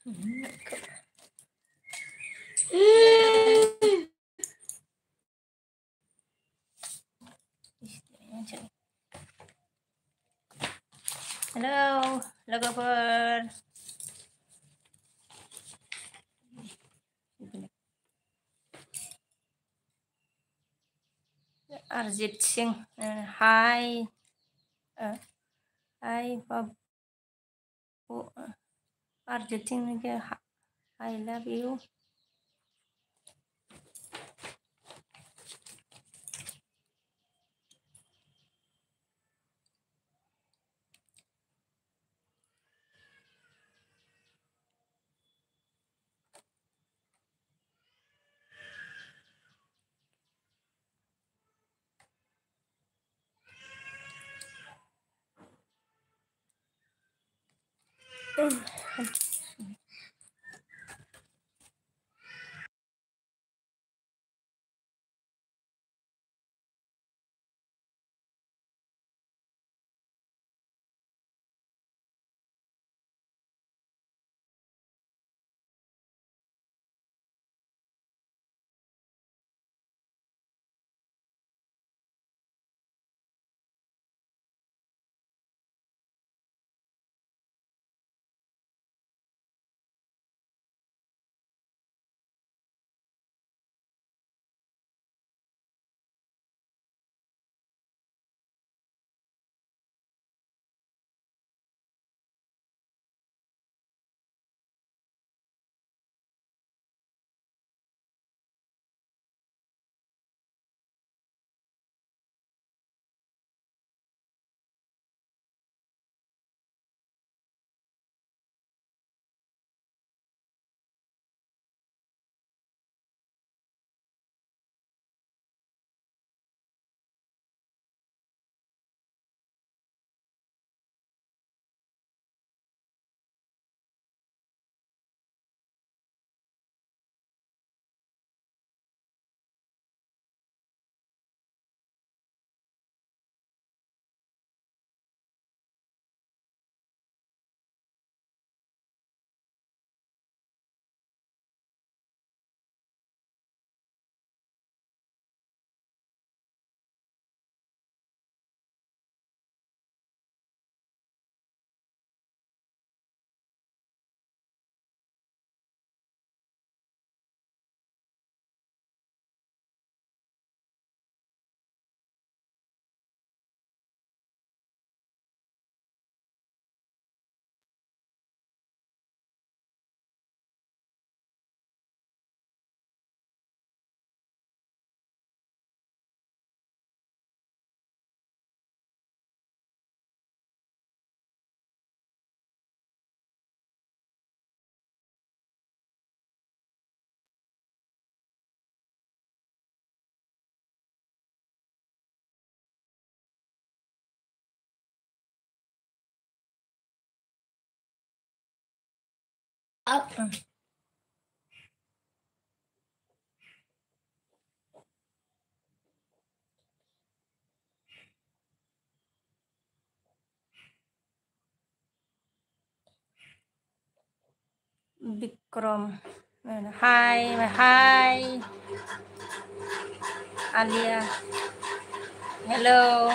Halo, Logoper. Arjit Singh. Hi. Hi, Babu. Arjit Singh K I love you. Bikram. Hi, Alia. Hello.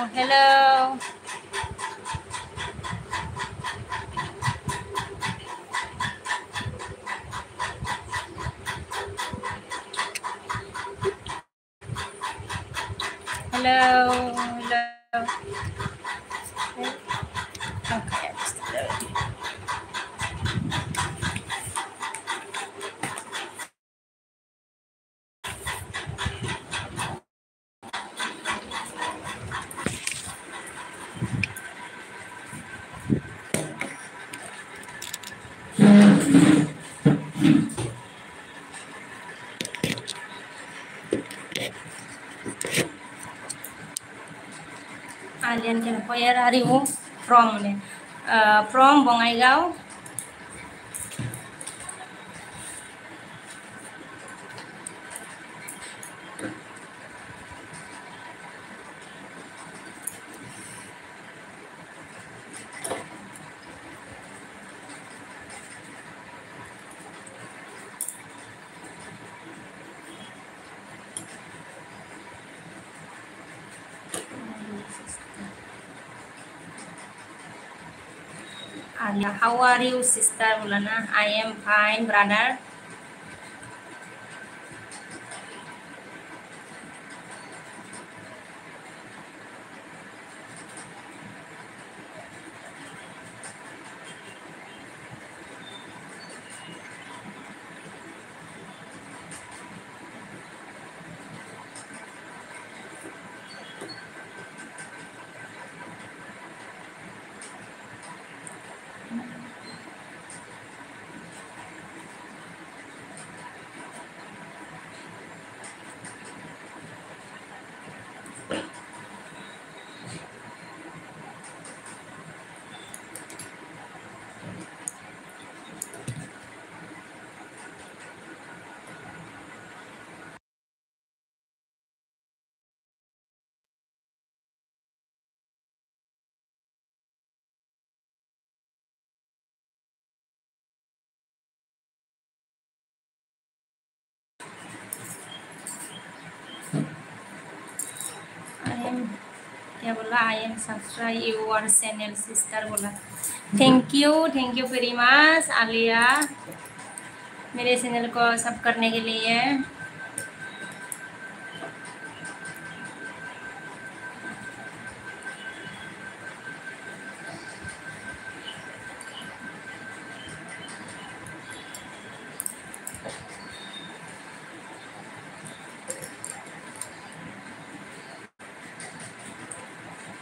Okay, Alien can where are you from? From Bongaigaon. Alia, how are you sister? बोला ना, I am fine brother. I am क्या बोला? I am subscribe your channel sister बोला. Thank you very much आलिया, मेरे channel को सब करने के लिए.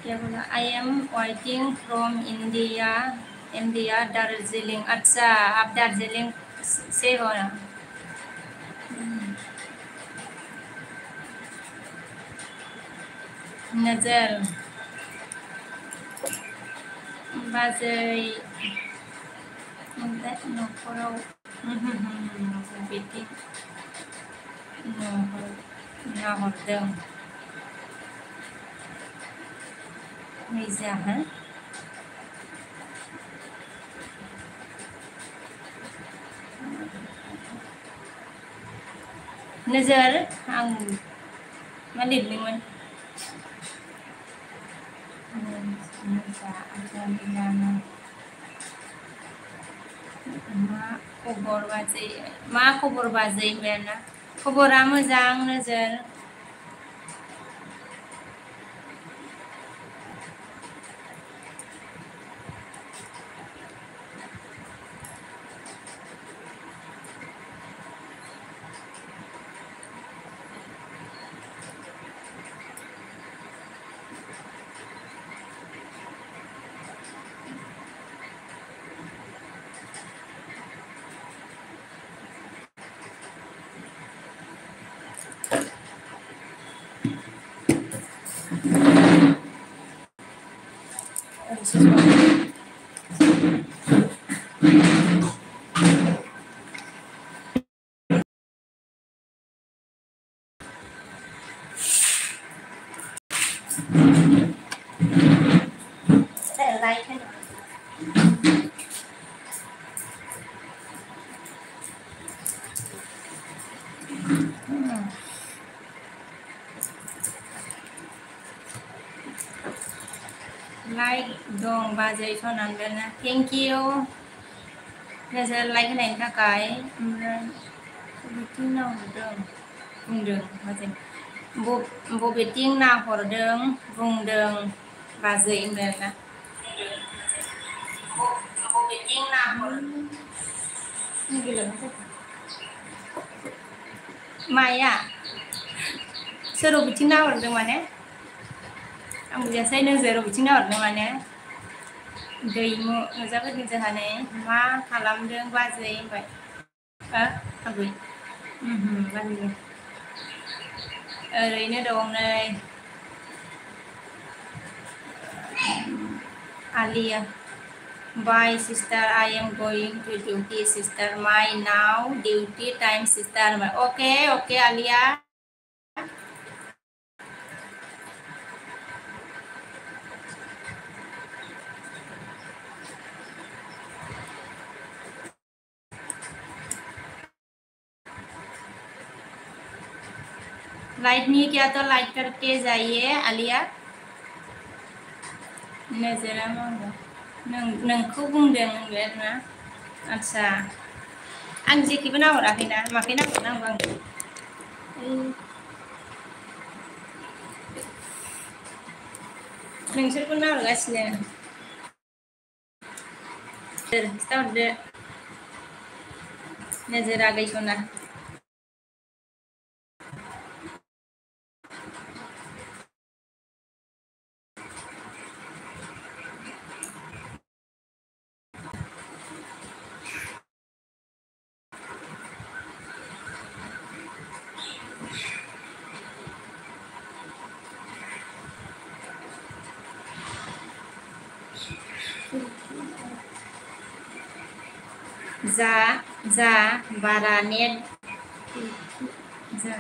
क्या बोला? I am waiting from India Darjeeling. अच्छा, आप दार्जिलिंग से हो ना? नजर बाजै न'खराव बिदि नाहरदों निजा. नोजोर आं मा लिरदोंमोन? मा खबर बाजै बेना? खबरा मोजां नोजोर. लाइक दं बाजै सनानबेना. थेंक इउ नोजोर लाइक होनायनि थाखाय. ओमफ्राय बबेथिं नाहरदों बुंदों बाजै. बबेथिं नाहरदों बुंदों बाजै होनदोंना. बबेथिं नाहरदों माया? सोर बबेथिं नाहरदों माने? आं बुजियासै. नोजोर बबेथिं नाहरदों माने? दैमु नुजाफैदों जोंहानै. मा खालामदों बाजै होनबाय. आबै बाजै ओरैनो दं नै. आलिया, bye sister, I am going to duty sister, my now duty time sister. Okay आलिया. लाइट नहीं किया तो लाइट करके जाइए आलिया. नजरा मांगो नोंखौ बुंदों होनबाय आरोना आदसा आं जेखिबो नाहराखैना माखै नाहरनांगौ आं नोंसोरखौ नाहरगासिनो खिथाहरदो नोजोरा गैसना जा जा बारा नेट जा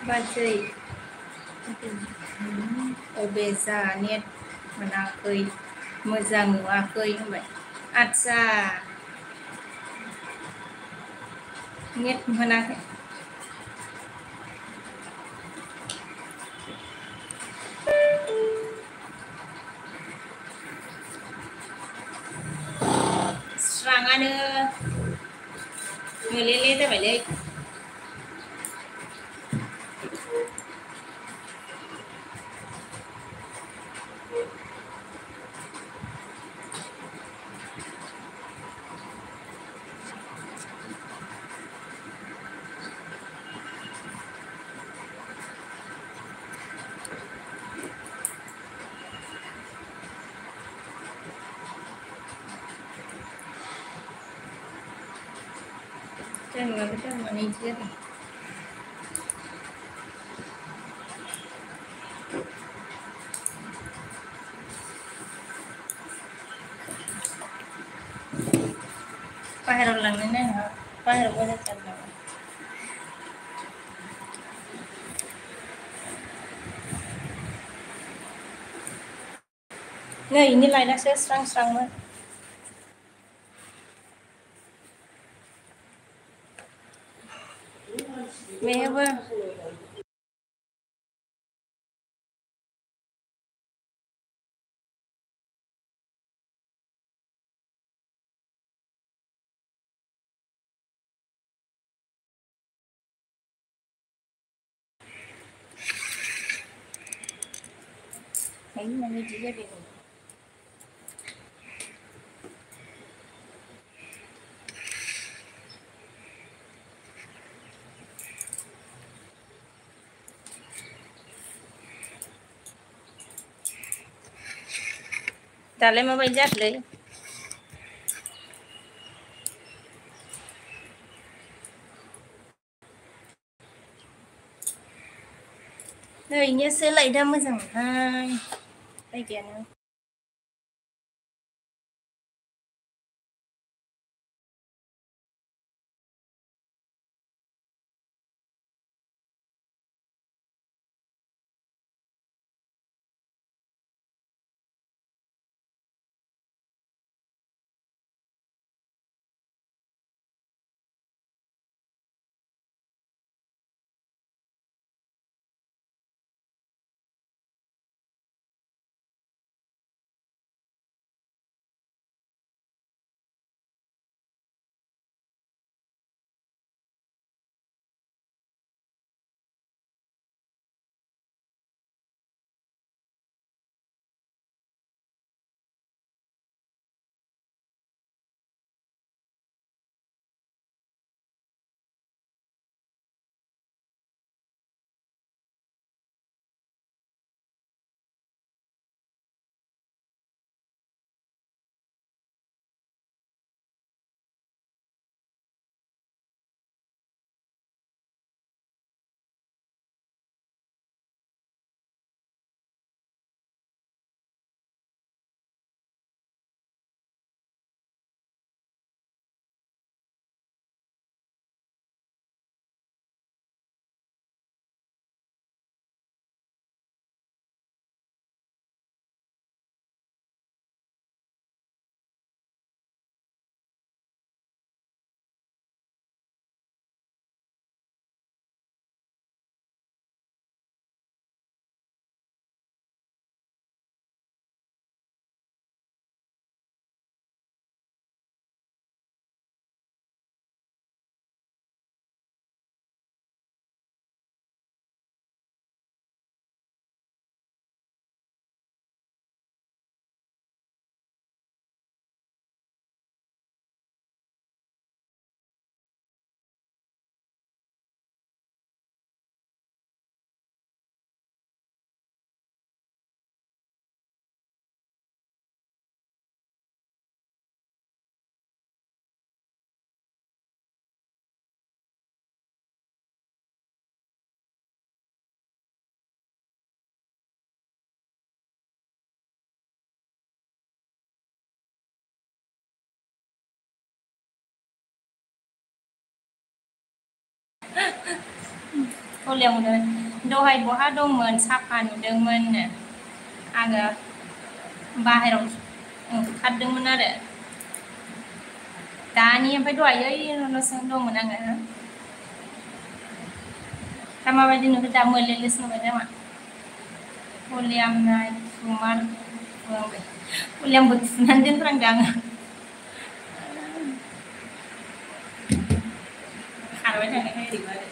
बाजै अबे जा नेट मोनाखै मोजां नुवाखै होनबाय आदसा नेट मोनाखै स्राङानो मोलेले जाबायलै माने इदि जादों बाहेराव लांनो नाङा बाहेराव मोजांथार नामा नै इनि लाइटआसो स्रां स्रांमोन बेहायबो माने इदि जादों दालाय माबायदि जाखोलै नै इनियासो लाइटआ मोजांहाय जायगायानो गलायाव नुदों दहाय बहा दंमोन साफा नुदोंमोन आङो बाहेराव ओंखारदोंमोन आरो दानि ओमफ्राय दहाय ओइनोसो दंमोन आङो दा माबायदि नुखो दा मोलेलेसो नुबाय नामा भलियाम नाय सुमार भलियामबो थुनानै दोनफ्रांदों आङो खारबाय थानायखाय ओरैबा आरो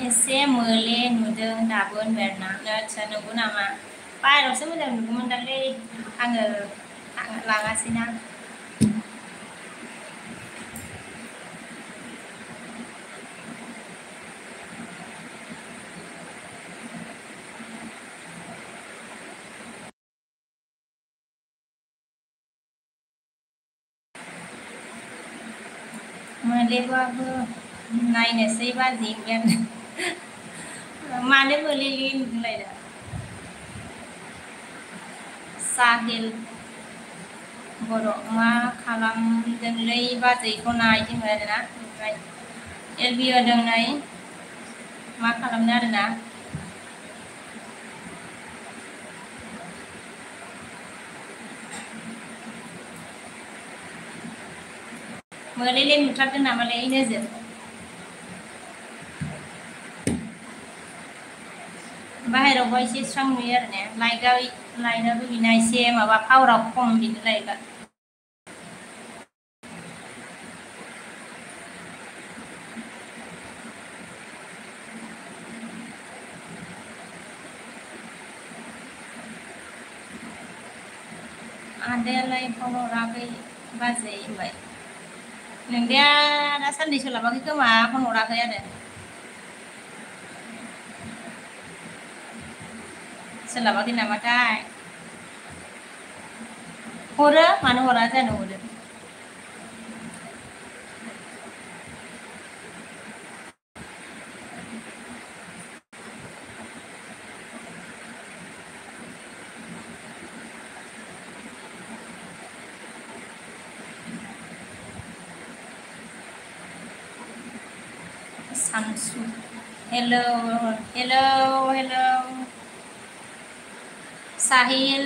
एसे मोले नुदों दाबो होनबाय आरोना आदसा नंगौ नामा बाहेरावसो मोजां नुगौमोन दालै आङो लाङासैना मोलेबाबो नायनोसै बाजै मानो मोलेले नुदोंलाय दा साहिल बर' मा खालामदोंलै बाजैखौ नायदों आरोना ओमफ्राय एलबि होदों नै मा खालामनो आरोना मोलेले नुथारदों नामालै नोजोर बाहेरावबा एसे स्रां नुयो आरो ने लाइटआबो बिना एसे माबा पावारा खम बिनि लाइटआ आदायालाय फन हराखै बाजै होनबाय नोंदाया दासान्दि सोलाबाखै खोमा फन हराखै आरो सोलाबाखै नामाथाय हरो मानो हरा जानो हरो सानसु हेलौ हेलौ हेलौ साहिल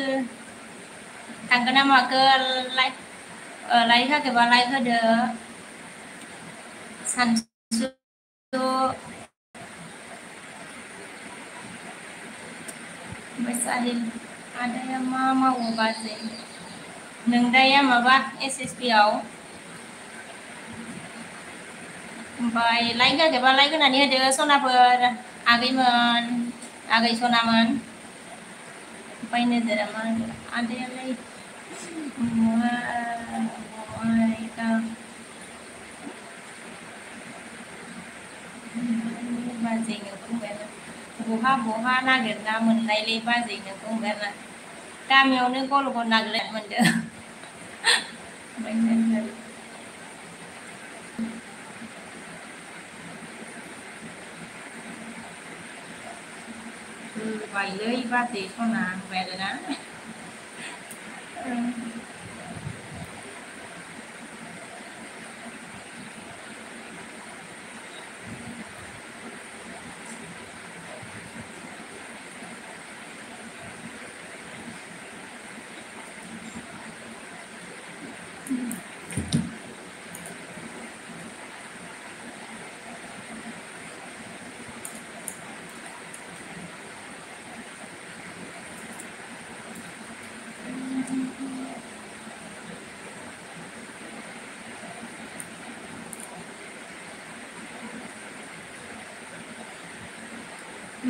थांगोन ना माखो लाइक होआखैबा लाइक होदो सानसु ओमफ्राय साहिल आदाया मा मावो बाजै नोंदाया माबा SSB आव ओमफ्राय लाइक होआखैबा लाइक होनानै होदो सनाफोर आगैमोन आगै सनामोन ओमफ्राय नोजोरा मा होनो आदायालाय बाजैनो बुंबाय बहा बहा नागिरना मोननायलै बाजैनो बुंबाय आरोना गामियावनो गल गल नागिरनानै मोनदों होबायलै बाजै सना होनबाय आरोना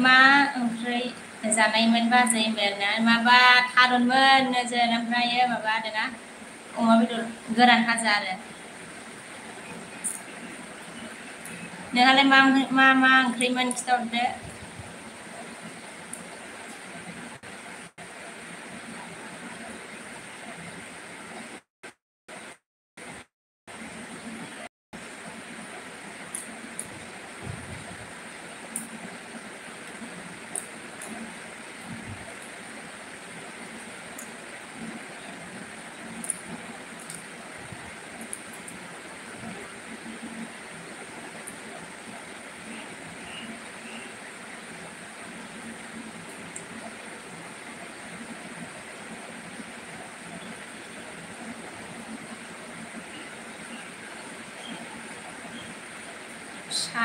मा ओंख्रि जानायमोन बाजै होनबाय आरोना माबा थारुनमोन नोजोर ओमफ्राय माबा आरोना अमा बेदर गोरान भाजा आरो नोंहालाय मा ओंख्रिमोन खिथाहरदो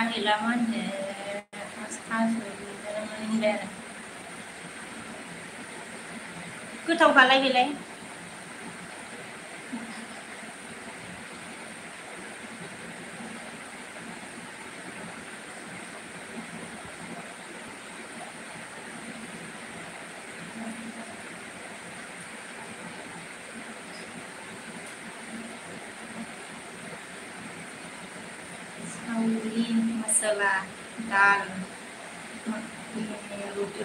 Ahila mande Astaga Moninda गोथावखालाय बेलाय साउलिन मसाला दाल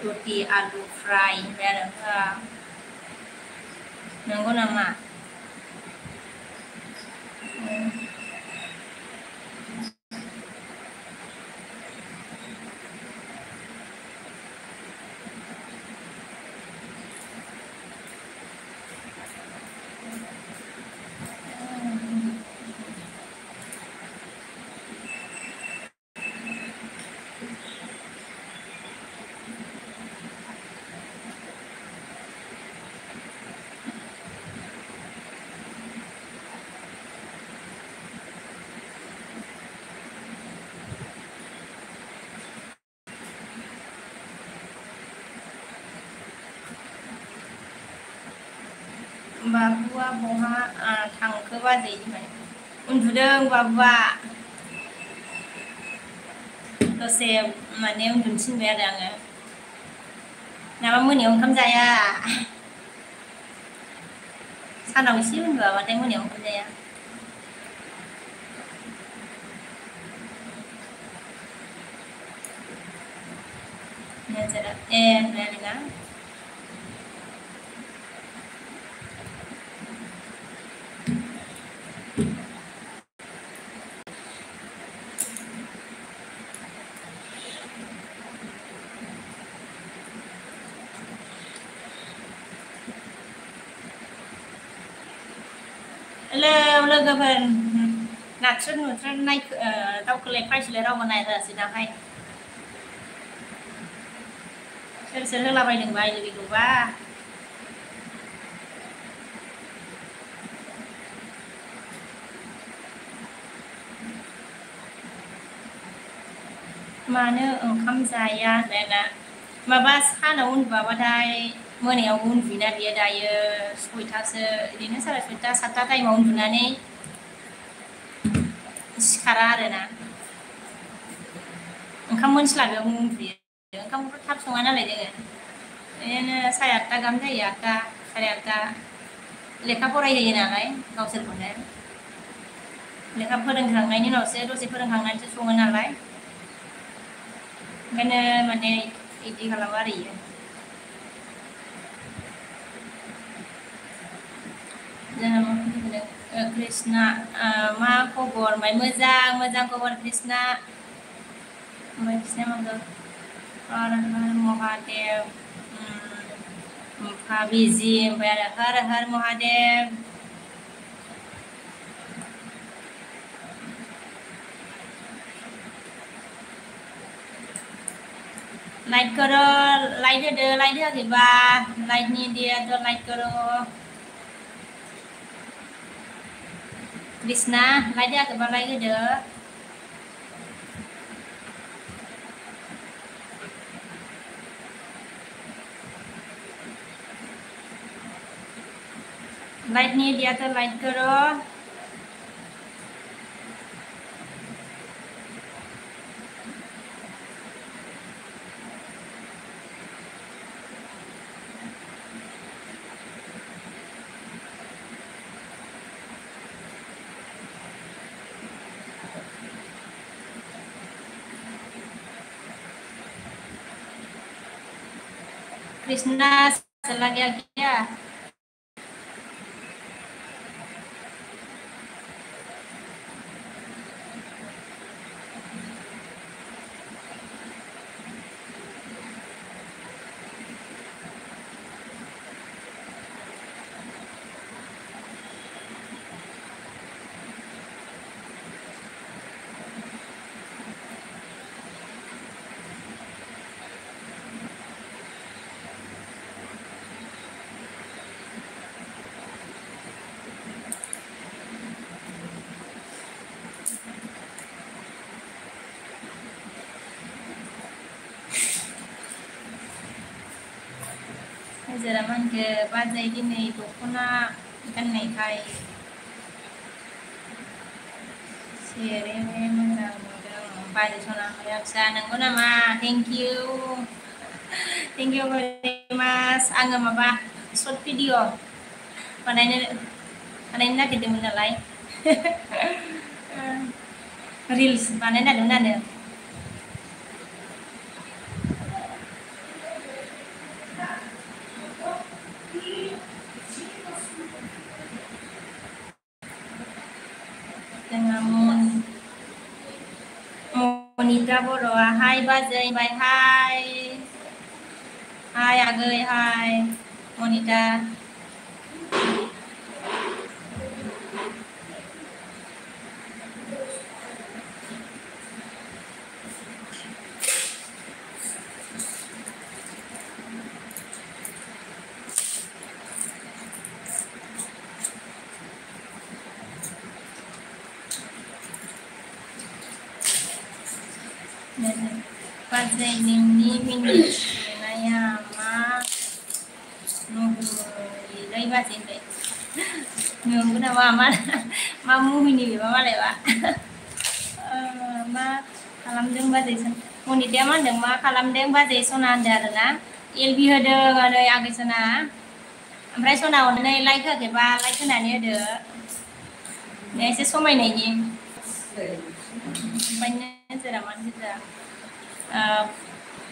roti आलु फ्राय आरो नंगौ नामा बाबुआ बहा थांखो बाजैनिफ्राय उन्दुदों बाबुआ दसे माने उन्दुनो थिनबाय आरो आङो नाबा मोनायाव ओंखाम जाया सानाव एसे उन्दुआबाथाय मोनायाव ओंखाम जाया नोजोरा नोंना लोगोफोर नाथ्रोद नुथ्रोद दावखोलाय फायसोलाय रावबो नायहोआसै दाहाय सोर सोर होलाबायदोंबा आइ लोगोखौबा मानो ओंखाम जाया होनना माबा सानाव उन्दुआबाथाय मोनायाव उन्दुयोना बियो दायो 6टासो बिदिनो 6:30 7टा टाइमाव उन्दुनानै सिखारा आरोना ओंखाम मोनस्लाबैयावनो उन्दुयो ओंखामखौथ' थाब सङा नालाय जोङो बिदिनो 8:30 गाहाम जायो 8टा 8:30 लेखा फरायहोयो नालाय गावसोरखौनो लेखा फोरोंखांनायनि उनावसो दसे फोरोंखांनानैसो सङो नालाय ओंखायनो माने बिदि खालामो आरो इयो कृष्णा मा खबर ओमफ्राय मोजां खबर कृष्णा ओमफ्राय कृष्णा मागो हर हर महादेव बिजि ओमफ्राय आरो हर हर महादेव लाइक करो लाइक होदो लाइक होआखैबा लाइकनि दियाथ' लाइक करो कृष्णा लाइक होआखैबा लाइक होदो लाइक नहीं दिया तो लाइक करो कृष्णा चला गया क्या नोजोरा मानखो बाजै दिनै दख'ना गाननायखाय सेरे मोजां नुदों बाजै सनाखौ आक्सा नंगौ नामा थेंक इउ भेरि माच आङो माबा सर्ट भिडिअ बानायनो नागिरदोंमोन नालाय रिल्स बानायनो नागिरदोंमोन आरो जोंहा मनिता बर'आ हाय बाजै बाय हाय आगै हाय मनिता बाजै नोंनि मिनिट सुनाया मा नुहैलै बाजै नंगौ नामा मा मुहिनि बेबा मालायबा मा खालामदों बाजै मनिताया मा होनदों मा खालामदों बाजै सना होनदों आरोना एलबि होदों आरो आगै सना ओमफ्राय सना अननानै लाइक होआखैबा लाइक होनानै होदो एसे समायनायनि ओमफ्राय नोजोरा मानो गोजा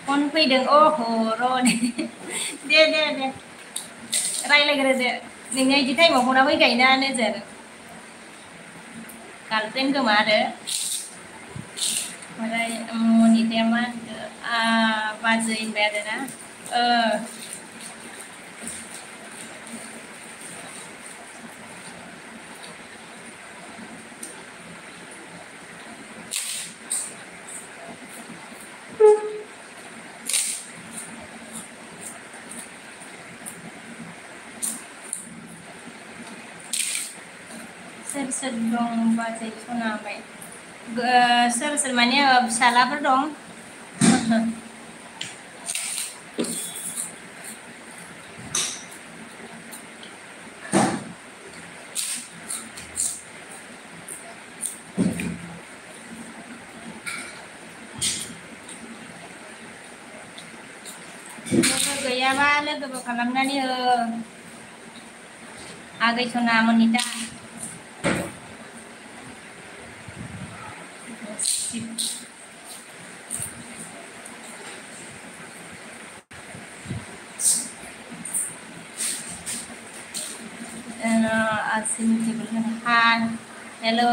फन फैदों अह र' दे रायज्लायग्रोदो नोंनिया बिदि टाइमाव फना फैखायोना नोजोर गार्लफ्रेन्ड खोमा आरो ओमफ्राय मनिताया मा होनखो बाजै होनबाय आरोना सोर दं बाजै सना ओमफ्राय सोर माने फिसालाफोर दं लोगो गैयाबा लोगोबो खालामनानै हो आगै सना मनिता हाय हेलो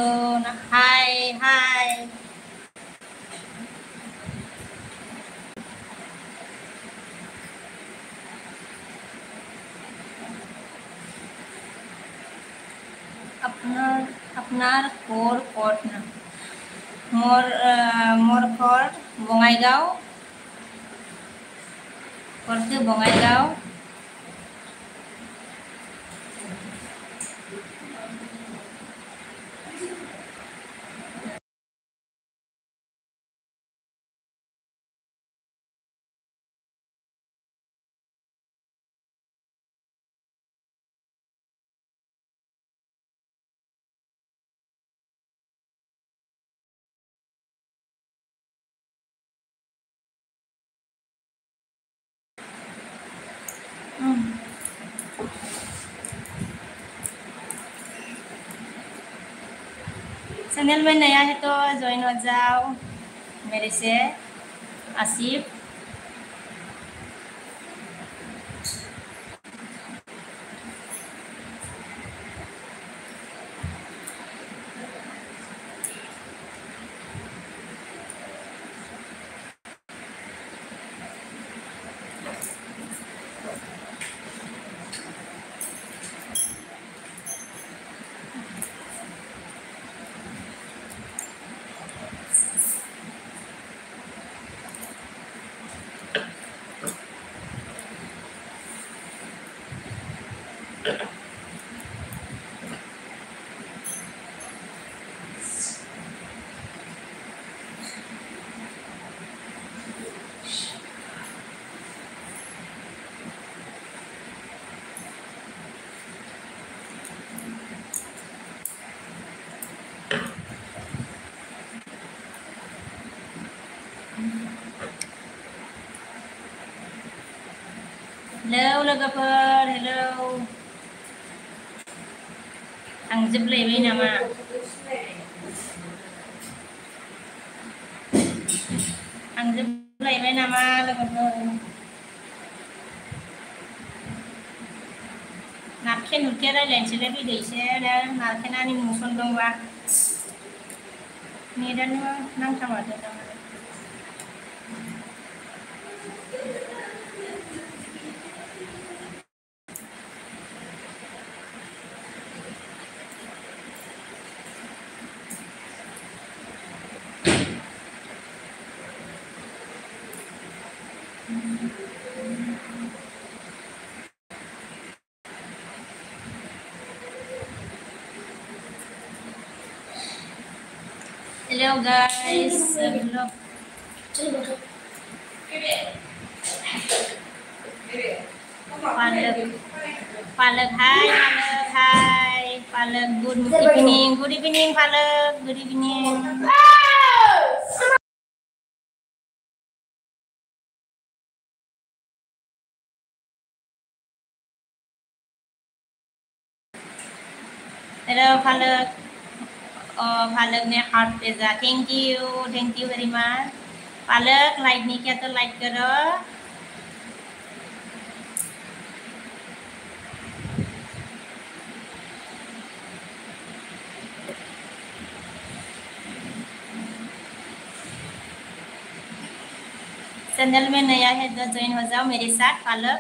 हाय আপনার কোড না মোর ঘর বঙাইগাঁও ঘরটো বঙাইগাঁও चैनल में नया है तो ज्वाइन हो जाओ मेरे से आसिफ हेलौ लोगोफोर, हेलौ। थांजोबलायबाय नामा? थांजोबलायबाय नामा लोगोफोर? नारखे नुरखे रायज्लायनोसैलाय फैदो एसे नारखेनानै नुसन दंबा। नेटानो नांथामाथो दामानि। Hello guys, hello. पालक, पालक, हाय पालक, गुड इवनिंग पालक, गुड इवनिंग। हेलो पालक, पालक ने हार्ट भेजा, थैंक यू वेरी मच। पालक लाइक नहीं किया तो लाइक करो। चैनल में नया है तो ज्वाइन हो जाओ मेरे साथ। पालक,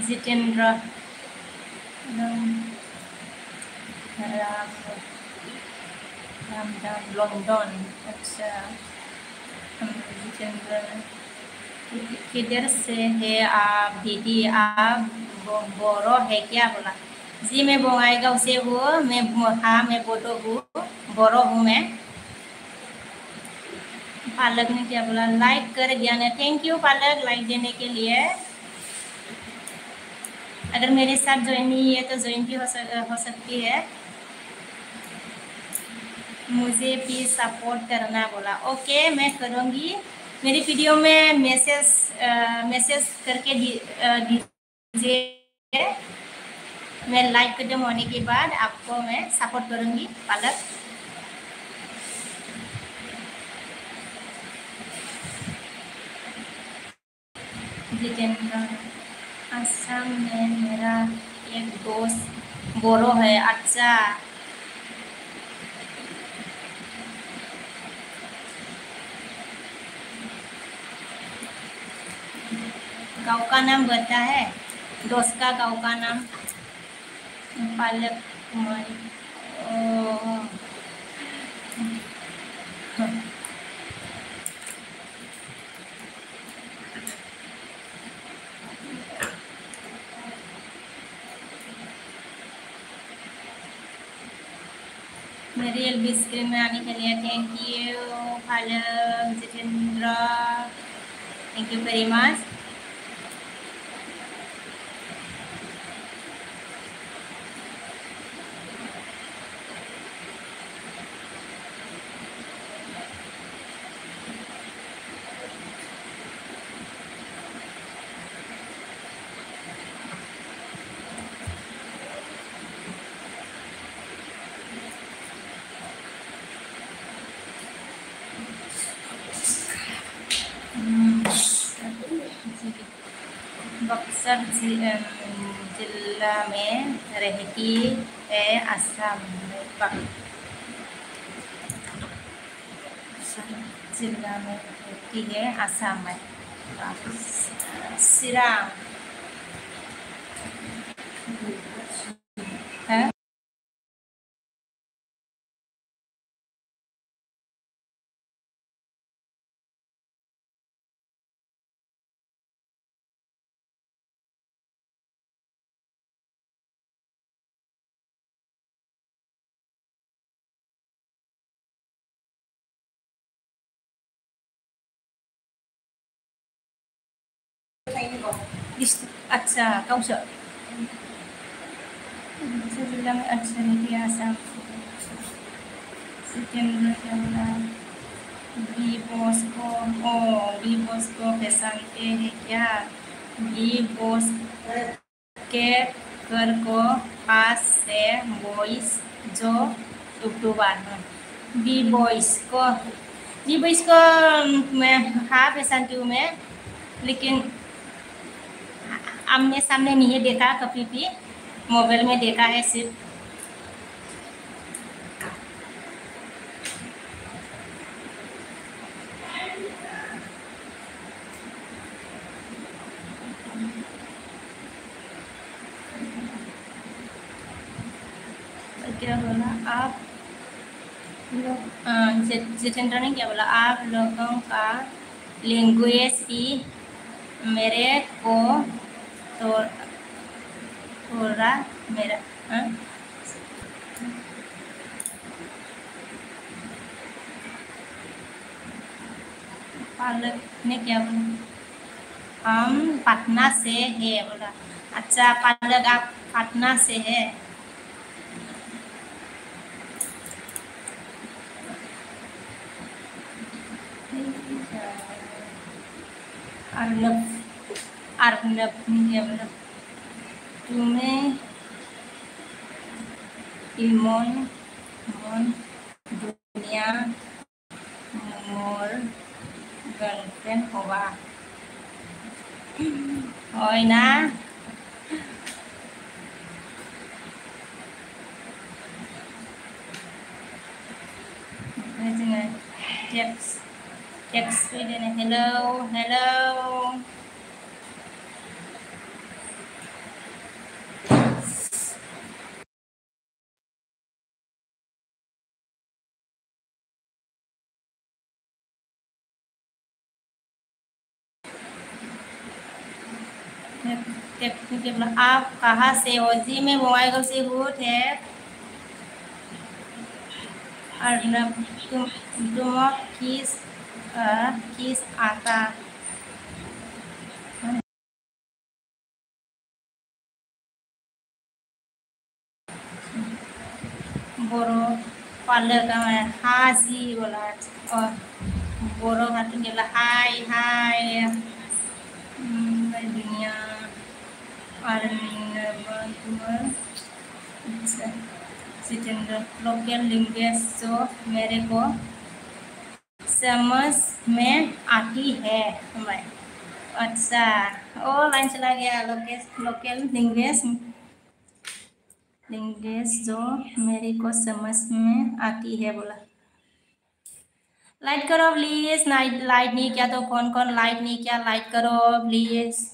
जितेंद्र, रामदान, लंदन। अच्छा, जितेंद्र, किधर से है आप दीदी? आप बोरो है क्या बोला? जी मैं बंगाईगांव से हूँ। मैं बोडो हूँ, बोरो हूँ मैं। पालक ने क्या बोला? लाइक कर दिया ना, थैंक यू पालक लाइक देने के लिए। अगर मेरे साथ ज्वाइन नहीं है तो ज्वाइन भी हो सकती है। मुझे भी सपोर्ट करना बोला। ओके मैं करूँगी। मेरी वीडियो में मैसेज करके दीजिए। मैं लाइक कदम होने के बाद आपको मैं सपोर्ट करूँगी पालक। जितेंद्र, असम में मेरा एक दोस्त बोरो है। अच्छा, गाँव का नाम बता है? दोस्त का गाँव का नाम? पालक कुमारी। मेरी एलबी स्क्रीन में आने के लिए थैंक यू पालक, Jitendra, thank you very much. Buxar जिला में रहती है, असम में। बक्सर जिला में रहती है, असम में। सिराम है। अच्छा कौशल जिला में अच्छा नहीं, असम। सितंबर बी बॉस को ओ बी बॉस को पहचानते हैं क्या? बी बॉस के घर को पास से बॉयस जो यूट्यूबर है। बी बॉयस को मैं हाँ पहचानती हूँ मैं, लेकिन आमने सामने नहीं देखा कभी भी, मोबाइल में देखा है सिर्फ। तो क्या बोला आप लोग, जितेंद्र ने क्या बोला, आप लोगों का लैंग्वेज ही मेरे को तो थोड़ा मेरा हाँ? पालक ने क्या बोला, हम पटना से है बोला। अच्छा पालक आप पटना से है। अर्नब अर्नब ने क्या बोला, तुम्हें इल्मोन मोन दुनिया मोर गर्लफ्रेंड होगा होय ना। जोङो टेक्स्ट फैदों हेलौ हेलौ। आप कहाँ से हो जी? मैं बंगाईगांव से हूँ थे। अर्नब तुम किस किस आता बोरो पालक हाँ जी बोला। और बोरो हाथी बोला हाय हाय दुनिया अर्नब अच्छा जितेंद्र लोकल लैंग्वेज जो मेरे को समझ में आती है मैं। अच्छा ओ लाइन चला गया। लोकल लोकल लैंग्वेज लैंग्वेज जो मेरे को समझ में आती है बोला। लाइक करो प्लीज। नाइट लाइट नहीं किया तो कौन कौन लाइट नहीं किया, लाइक करो प्लीज।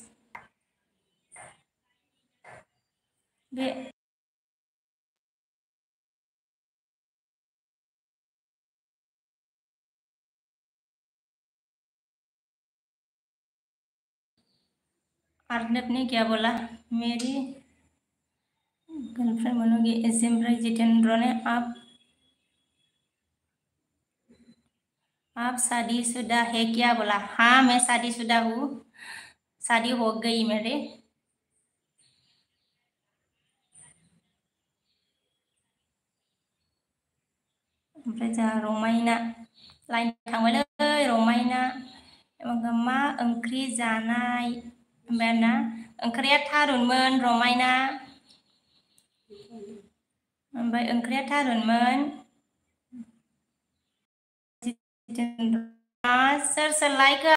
अर्नब ने क्या बोला, मेरी गर्लफ्रेंड बनोगी ऐसे जितेंद्र ने आप शादीशुदा है क्या बोला। हाँ मैं शादीशुदा हूँ, शादी हो गई मेरे। ओमफ्राय जोंहा रमायना लाइन थांबायलै रमायना मा ओंख्रि जानाय ओमफ्राय ना ओंख्रिया थारुनमोन रमायना, ओमफ्राय ओंख्रिया थारुनमोन। सोर सोर लाइक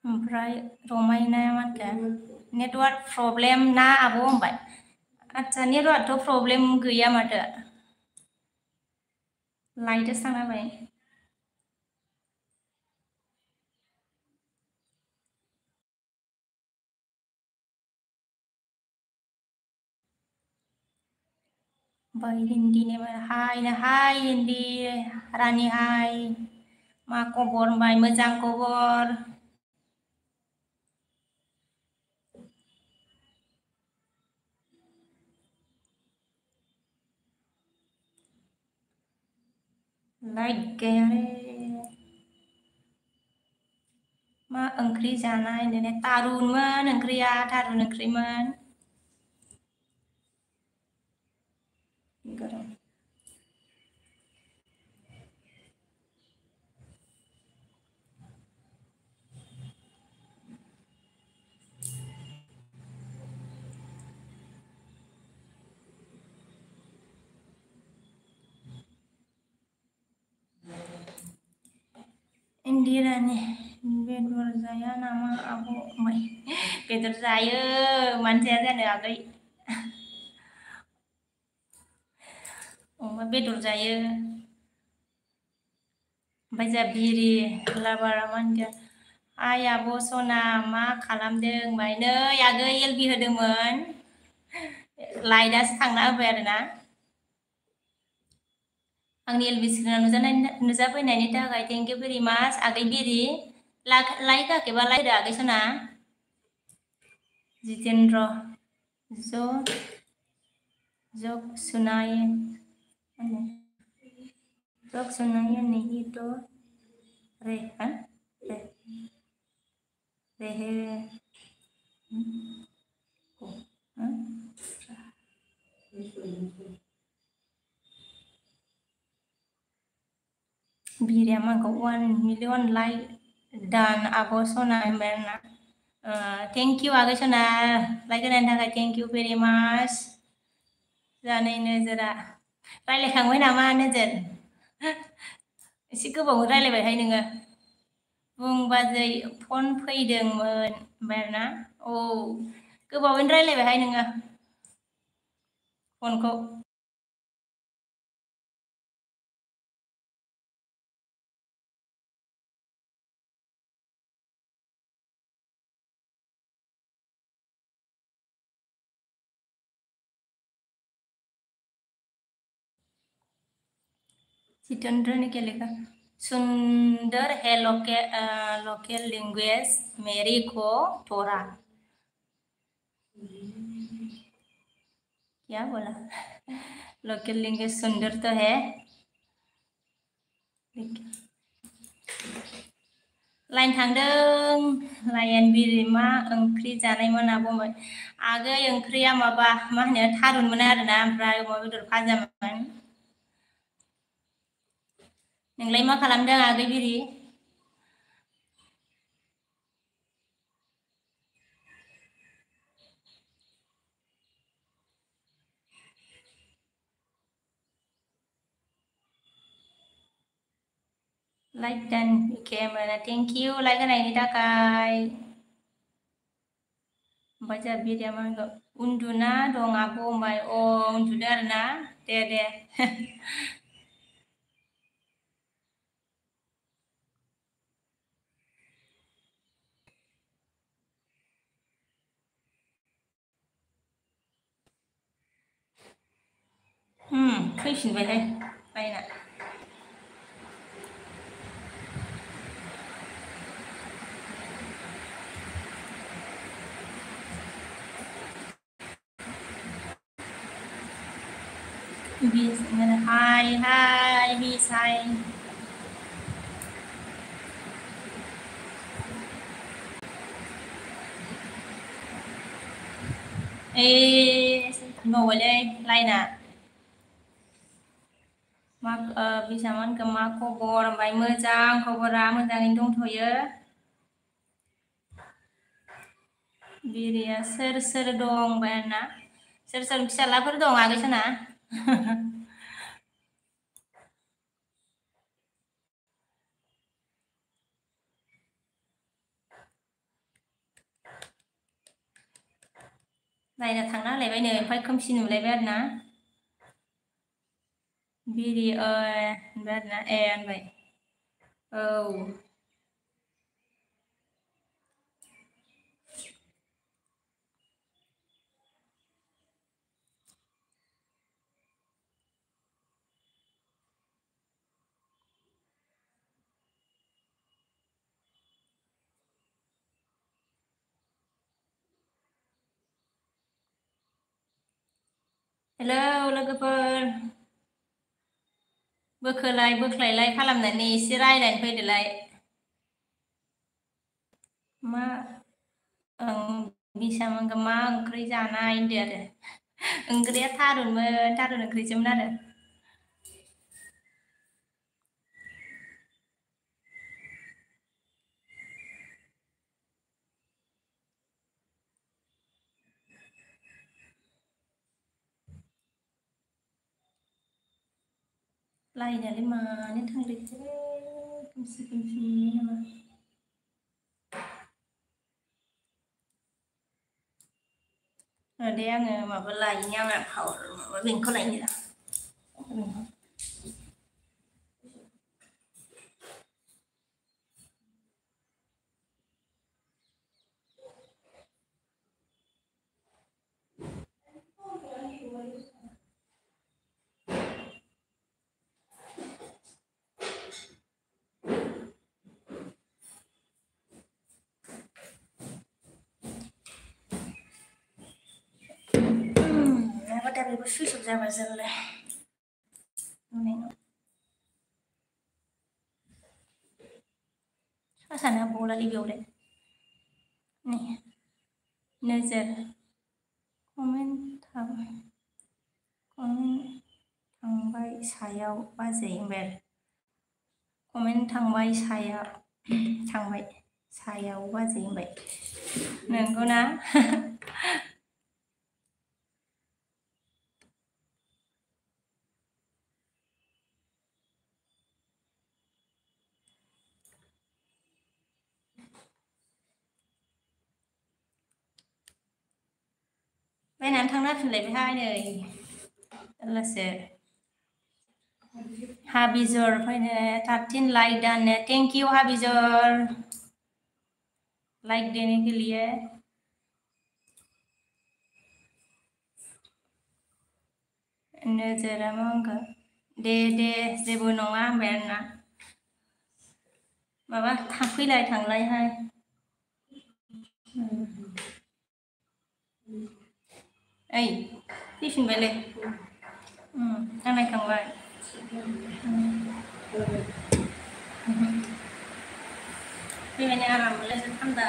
ओमफ्राय रमायनाया मा होनखो नेटवार्क प्रब्लेम ना आब' होनबाय। आदसा नेटवार्कथ' प्रब्लेम गैया माथो, लाइटआसो थांना होबाय। ओमफ्राय हिन्दी ने हाय हिन्दी रानि हाय मा खबर होनबाय, मोजां खबर। लाइक गया रे मा ओंख्रि जानाय होनदों थारुनमोन ओंख्रिया थारुन ओंख्रिमोन गरम Indiरानि बेदर जाया नामा आब' ओमफ्राय बेदर जायो मानो जाया जानो आगै अमा बेदर जायो ओमफ्राय जा बिरि लाबारा मा होनगोन आइ आब' सना मा खालामदों ओमफ्राय नै आगै एलबि होदोंमोन लाइटआसो थांना होबाय आरोना आंनि एलबि स्क्रिनाव नुजाफैनायनि थाखाय थेंक इउ भेरि माच आगै बिरि लाइक होआखैबा लाइक होदो आगै सना जितेन्द्र जग सुनाय जग सुनाय नहीं तो रे रे रहे बिरिया माखौ 1 मिलियन लाइक दान आब' सना होनबाय थेंक इउ आगै सना लाइक होनायनि थाखाय थेंक इउ भेरि माच जानै नोजोरा रायलायखांबाय नामा नोजोर एसे गोबाव रायलायबायहाय नोङो बुंबाजै फन फैदोंमोन ओमफ्राय आरोना औ गोबावैनो रायलायबायहाय नोङो फनखौ जितेंद्र ने क्या लिखा सुंदर है लोकल लैंग्वेज मेरी को थोड़ा क्या बोला लोकल लैंग्वेज सुंदर तो है लाइन थांदों लाइन बिरि मा ओंख्रि जानायमोन आब'मोन आगै ओंख्रिया माबा मा होनो थारुनमोन आरोना ओमफ्राय अमा बेदर भाजामोन नोंलाय मा खालामदों आगै बिरि like dan camera thank you like होनायनि थाखाय ओमफ्राय जोंहा बिरिया मा होनगौ उन्दुना दं आब' ओमफ्राय उन्दुदो आरोना दे फैफिनबायहाय लाइना हाय बिस हाय फैबावबायलै लाइना मा बिसामोनखौ मा खबर ओमफ्राय मोजां खबरा मोजाङैनो दंथ'यो बिरिया सोर दं ओमफ्राय आरोना सोर फिसालाफोर दं आगै सना लाइना थांना होलायबाय नै ओमफ्राय खोमसि नुलायबाय आरोना बिरि होनबाय आरोना होनबाय औ हेलौ लोगोफोर बोखोलाय बोख्लायलाय खालामनानै एसे रायलायनो फैदोलाय। मा बिसामोनखो मा ओंख्रि जानाय होनदो आरो ओंख्रिया थारुनमोन, थारुन ओंख्रिसोमोन आरो। लाइनालाय मानो थांलायखो खोमसि खोमसि नामा? दे आङो माबा लायनि आङो पावार माबा बेंकखौ लायनि र'। नङाबा दा बेबो सुइस अफ जाबा जारला। सासाना बलालै बेयावलाय। नै नोजोर कमेन्ट थांबाय सायाव बाजै होनबाय आरो। कमेन्ट थांबाय सायाव थांबाय सायाव बाजै होनबाय। नंगौना? बायनानै थांना होफिनलायबायहाय नै जारलासो। हाबिजर फैनो 13 लाइक डाने, थैंक यू हाबिजर लाइक देने के लिए। नोजोरा मा होनखो? दे जेबो नङा होनबाय आरोना। माबा फैलाय थांलायहाय। ओइ फैफिनबायलै। आं नायखांबाय। फैबाय नै आराम मोनलायदों थान्दा।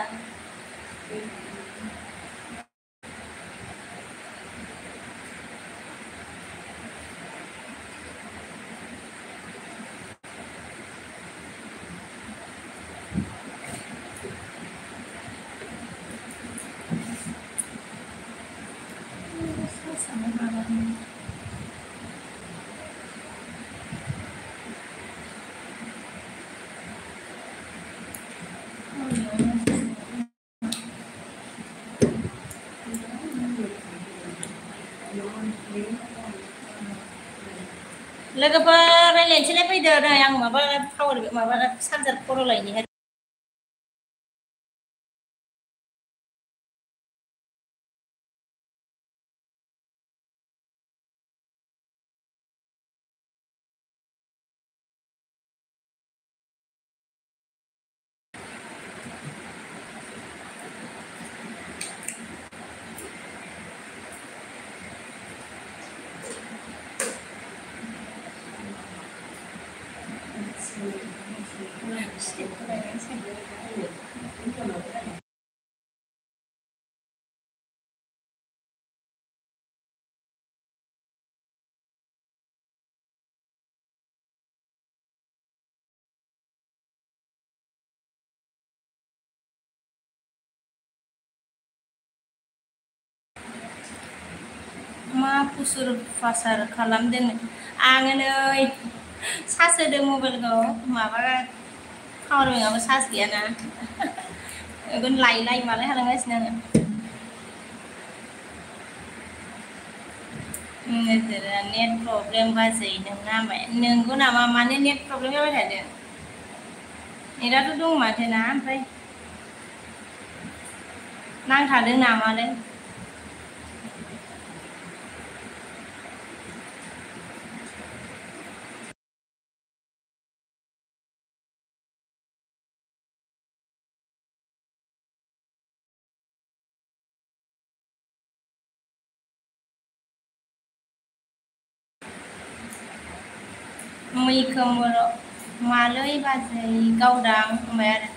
लोगोफोर रायज्लायनोसैलाय फैदो नै आं माबा पावार माबा चार्जार खर' लायनिहाय। मा फुसुर फासार खालामदों आङो नै चार्ज होदों मबाइलखौ माबा पावार बेंकआबो चार्ज गैयाना बेखौनो लायलाय मालाय खालामगासिनो आङो। नोजोरा नेट प्रब्लेम बाजै नोंना नंगौ नामा? मानो नेट प्रब्लेम जाबाय थादों? नेटआथ' दं माथो ना ओमफ्राय नांथादों नामालै? मैखोम बर' मालै बाजै गावदां होनबाय आरो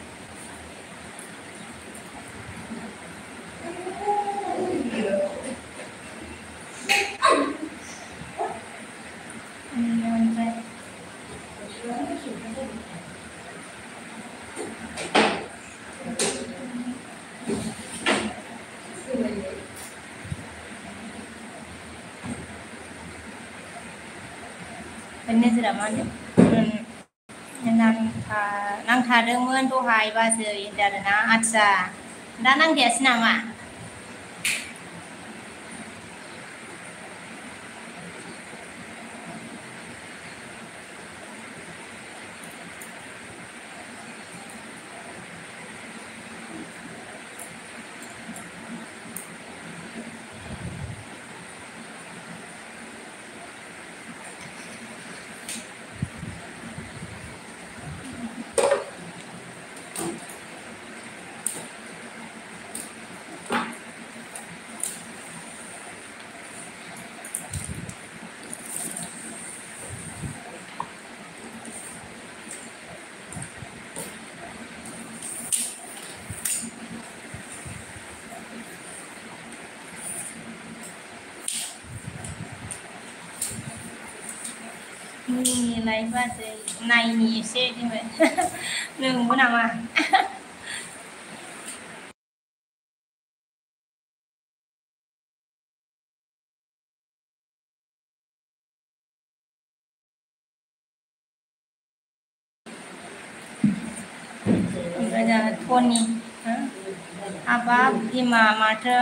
ओमफ्राय नोजोरा मा होनो नांथादोंमोन दहाय बाजै होनदों आरोना आदसा दा नांखायासै नामा? मिनिलाय बाजै नायनि एसे दिनबाय नंगौ नामा? ओमफ्राय दा धनि हाबाब बिमा माथो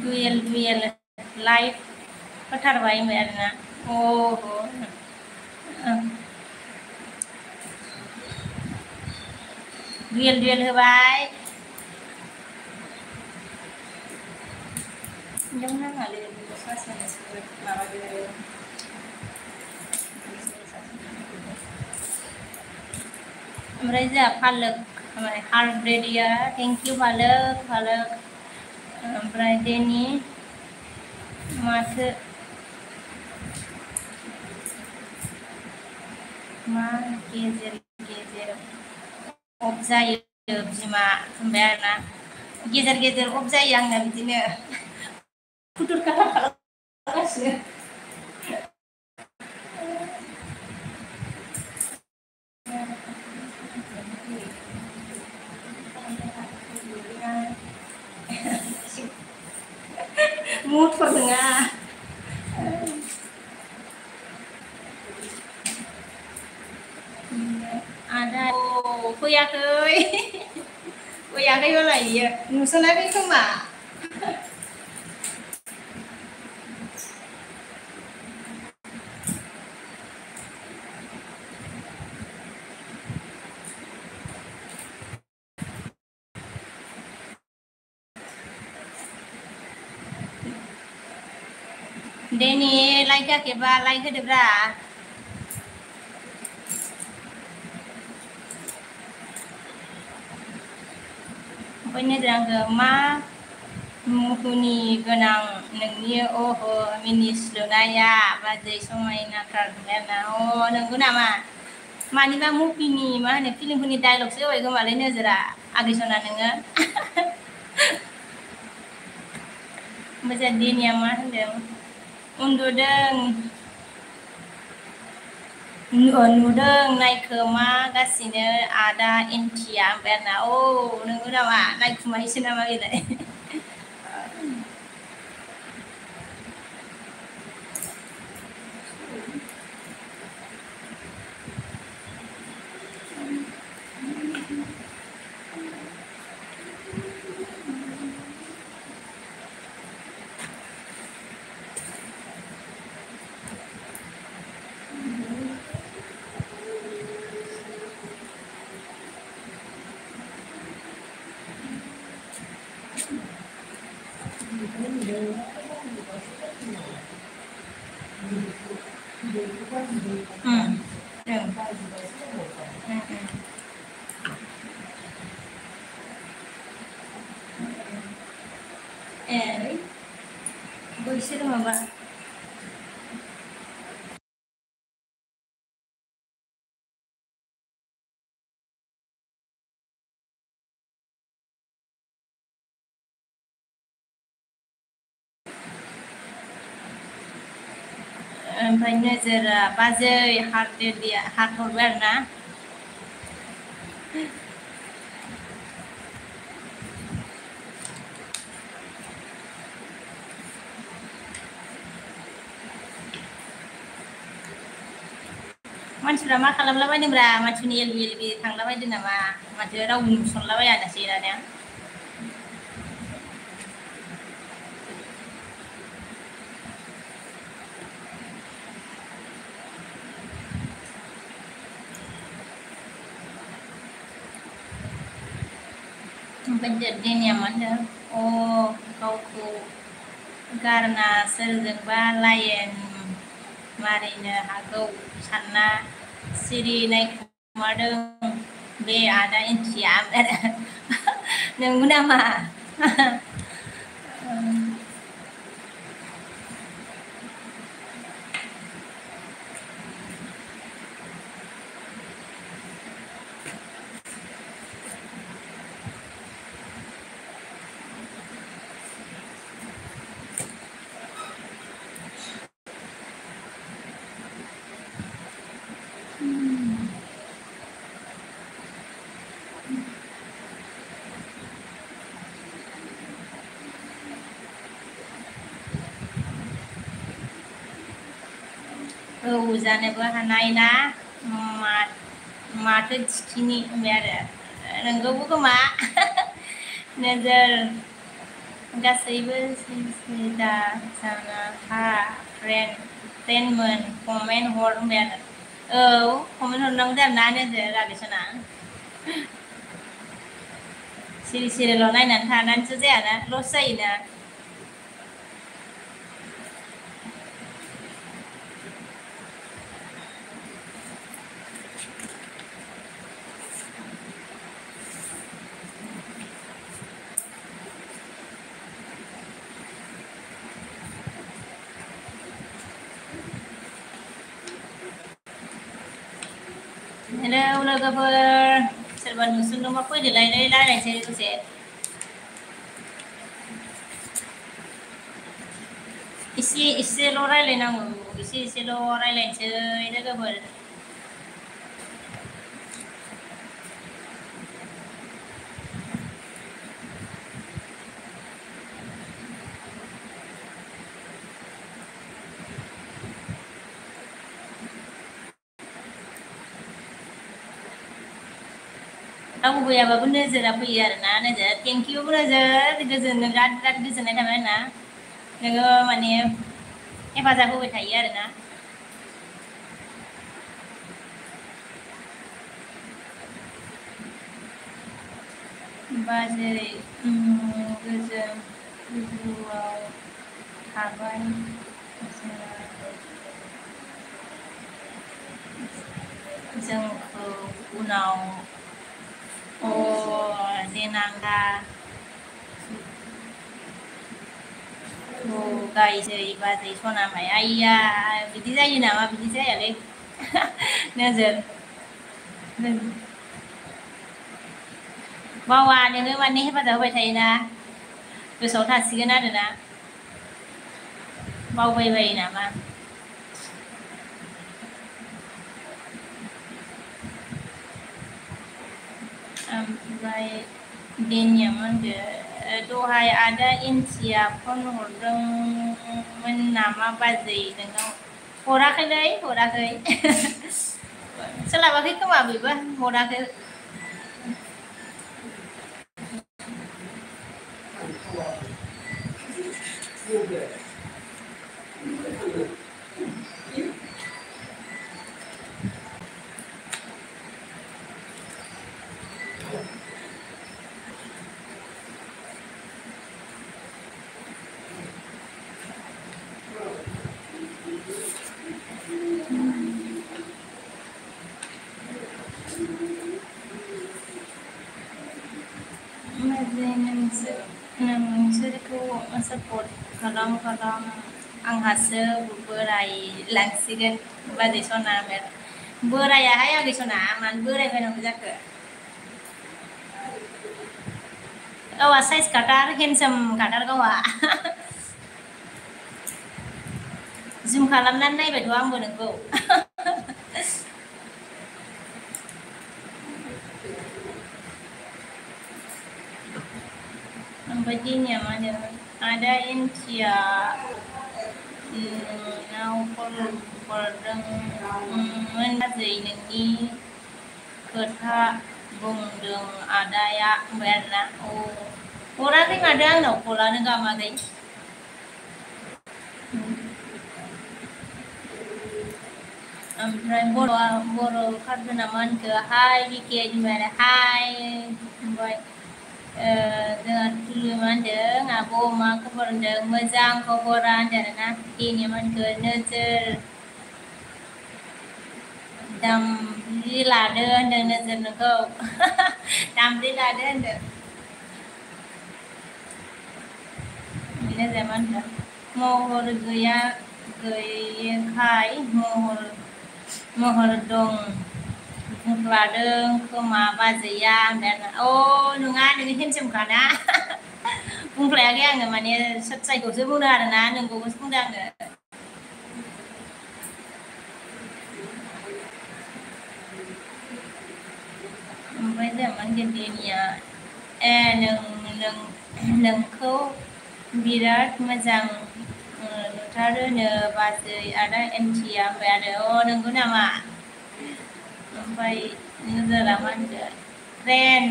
दुयेल लाइफ होथारबाय होनबाय आरोना दुयेल होबाय बेयाव नाङालै माबादो ओमफ्राय जोंहा Phalak heart ब्रेडिया thank you Phalak ओमफ्राय देनि माथो मा गेजेर अफ जायो बिमा होनबाय आरोना गेजेर अफ जायो आंना बिदिनो फुथुर खालामगासिनो मुथुर नङा आदा फैयाखै फैयाखैबालाय इयो नुसनाखै खोमा देनि लाइक होआखैबा लाइक होदोब्रा ओमफ्राय नोजोर आंखौ मा मुहुनि गोनां नोंनि मिनिस्लुनाया बाजै समायनाथार होनबाय आरोना नंगौ नामा मानिबा मुभिनि मा होनो फिल्मफोरनि डायलगसो होबाय खोमालै नोजोरा आगैसना नोङो ओमफ्राय जोंहा देनिया मा होनदों उन्दुदों नुदों नायखोमागासिनो आदा एन्टिया ओमफ्राय आरोना नंगौ नामा नायखुमाहैसो नामा बेलाय बैसोर माबा ओमफ्राय नोजोरा बाजै हार्ट हरबाय आरो ना मानसिफ्रा मा खालामलाबायदोंब्रा मानसिनि एलबि थांलाबायदों नामा माथो रावबो नुसनलाबायानोसै दानिया ओमफ्राय देनिया मा होनदों गावखौ गारना सोरजोंबा लाइन मारिनो हागौ सानना सिरि नायखुमादों बे आदा इन्थिया नंगौ नामा जानोबो हानाय ना माथो थिखिनि होनबाय आरो नोंगौबो खोमा नोजोर गासैबो सिदा जाना हा फ्रेन्डमोन कमेन्ट हर होनबाय आरो कमेन्ट हरनांगौ आरो ना नोजोर आगेसना सिरि सिरिल' नायनानै थानानैसो जायाना लस जायोना हेलौ लोगोफोर सोरबा नुसनदोंबा फैदोलाय रायलायनोसै दसे एसेल' रायलायनांगौ एसेल' रायलायनोसै लोगोफोर रावबो गैयाबाबो नोजोरा फैयो आरोना नोजोर थेंकिउ नोजोर गोजोन बिराद गोजोननाय थाबाय आरोना नोङो माने हेफाजाब होबाय थायो आरोना बाजै गोजौआव थाबाय जोंखौ उनाव देनांगा गायसै बाजै सनामाय आइया बिदि जायो नामा बिदि जायालै नोजोर बावा नोङो माने हेफाजाब होबाय थायोना गोसोआव थासिगोन आरोना बावबायबायो नामा ओमफ्राय देनिया मा होनदो दहाय आदा इन्थिया फन हरदोंमोन नामा बाजै नोंनाव हराखै सोलाबाखै खोमा बेबो हराखै नोंसोरखौ सापर्ट खालाम आंहासो बोराय लांसिगोन बाजै सना बोरायाहाय आगै सना मानो बोरायबायनांगौ जाखो गावहा साइज काटार हेन्डसाम काटार गावहा जुम खालामनानै नायबायथ' आंबो नोंखौ ओमफ्राय दिनिया मा होनो आदा एन्टिया नाव कल हरदोंमोन बाजै नोंनि खोथा बुंदों आदाया बुंबाय आरोना हराखै माथो आंनाव कलानो गामाखै ओमफ्राय बर' ओंखारदों नामा होनखो हाय बिके होनबाय आरो हाय ओमफ्राय जोंहा थुलु मा होनदों आब' मा खबर होनदों मोजां खबरा होनदों आरोना दिनै मा होनखो नोजोर दामब्रि लादो होनदों नोजोर नोंखौ दामब्रि लादो होनदों नोजोर मा होनदों महर गैयैखाय महर दं बुंफ्लादों खोमा बाजैया होनबाय आरो नङा नोङो हेनसेमखाना बुंफ्लायाखै आङो माने सच्चाइखौसो बुंदों आरोना नोंगौखौसो बुंदों आङो ओमफ्राय जों मा होनगोन दिनिया नोंखौ बिराद मोजां नुथारोनो बाजै आदा एन्टिया होनबाय आरो नंगौ नामा ओमफ्राय नोजोरा मा होनखो ट्रेन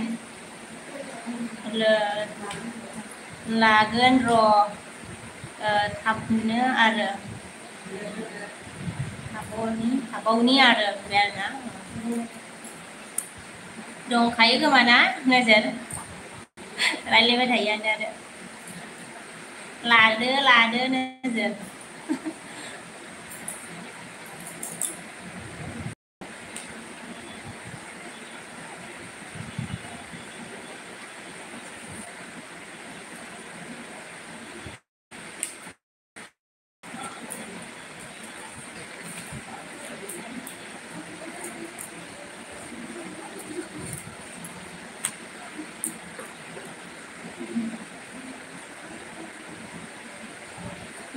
लागोन र' थाबनो आरो थाबावनि आरो ओमफ्राय आरोना दंखायो खोमा ना नोजोर रायज्लायबाय थायोआनो आरो लादो नोजोर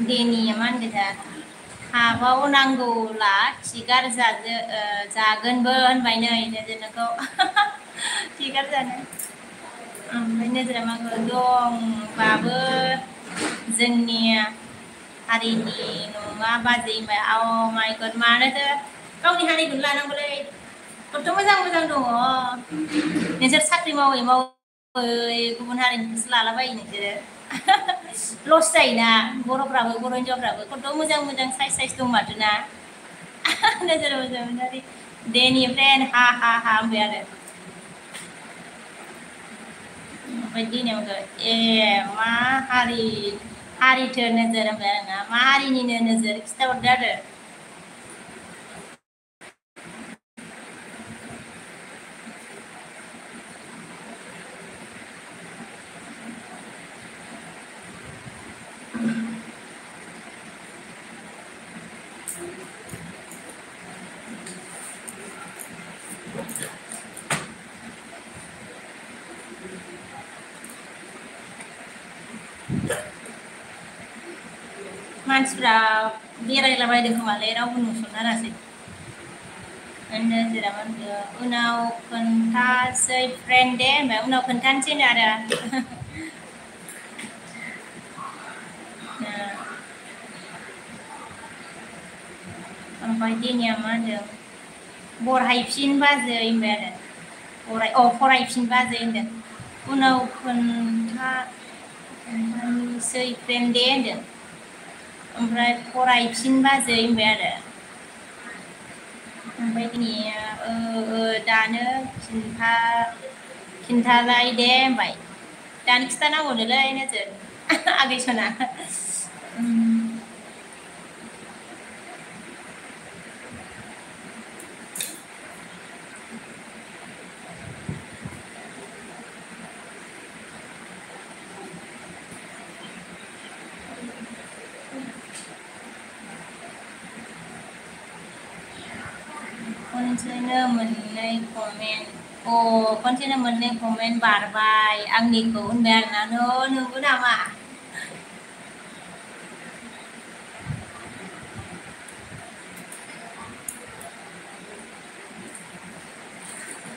देनिया मा होनदों दा हाबाव नांगौला थिगार जागोनबो होनबाय नै नोजोर नोंखौ थिगार जानो ओमफ्राय नोजोरा माखौ दंबाबो जोंनि हारिनि नङा बाजै होनबाय माइ गड मानोथो गावनि हारिखौनो लानांगौलै खथ' मोजां मोजां दङ नोंसोर साख्रि मावै गुबुन हारिनिखौसो लालाबायो नोंसोरो लस जायोना बर'फ्राबो बर' हिनजावफ्राबो खथ' मोजां मोजां साइज दं माथो ना नोजोर मोजां मोनारि देनिफ्राय हा होनबाय आरो ओमफ्राय दिनावनो मा हारिथो नोजोर होनबाय आरोना मा हारिनिनो नोजोर खिथाहरदो आरो मानसिफ्रा बेरायलाबायदों खोमालै रावबो नुसनथारासै नोजोरा मा होनदों उनाव खोन्थासै फ्रेन्ड दे होनबाय उनाव खोन्थानोसैनो आरो ओमफ्राय दिनिया मा होनदों बरहायफिन बाजै होनबाय आरो फरायफिन बाजै होनदों उनाव खोन्थानोसै फ्रेन्ड दे होनदों ओमफ्राय फरायफिन बाजै होनबाय आरो ओमफ्राय दिनैया दानो खिन्थालाय दे होनबाय दानो खिन्थानांगौनोलै नोजोर आगै सना खनसेनो मोननै कमेन्ट बारबाय आंनिखौ होनबाय आरोना नंगौ नामा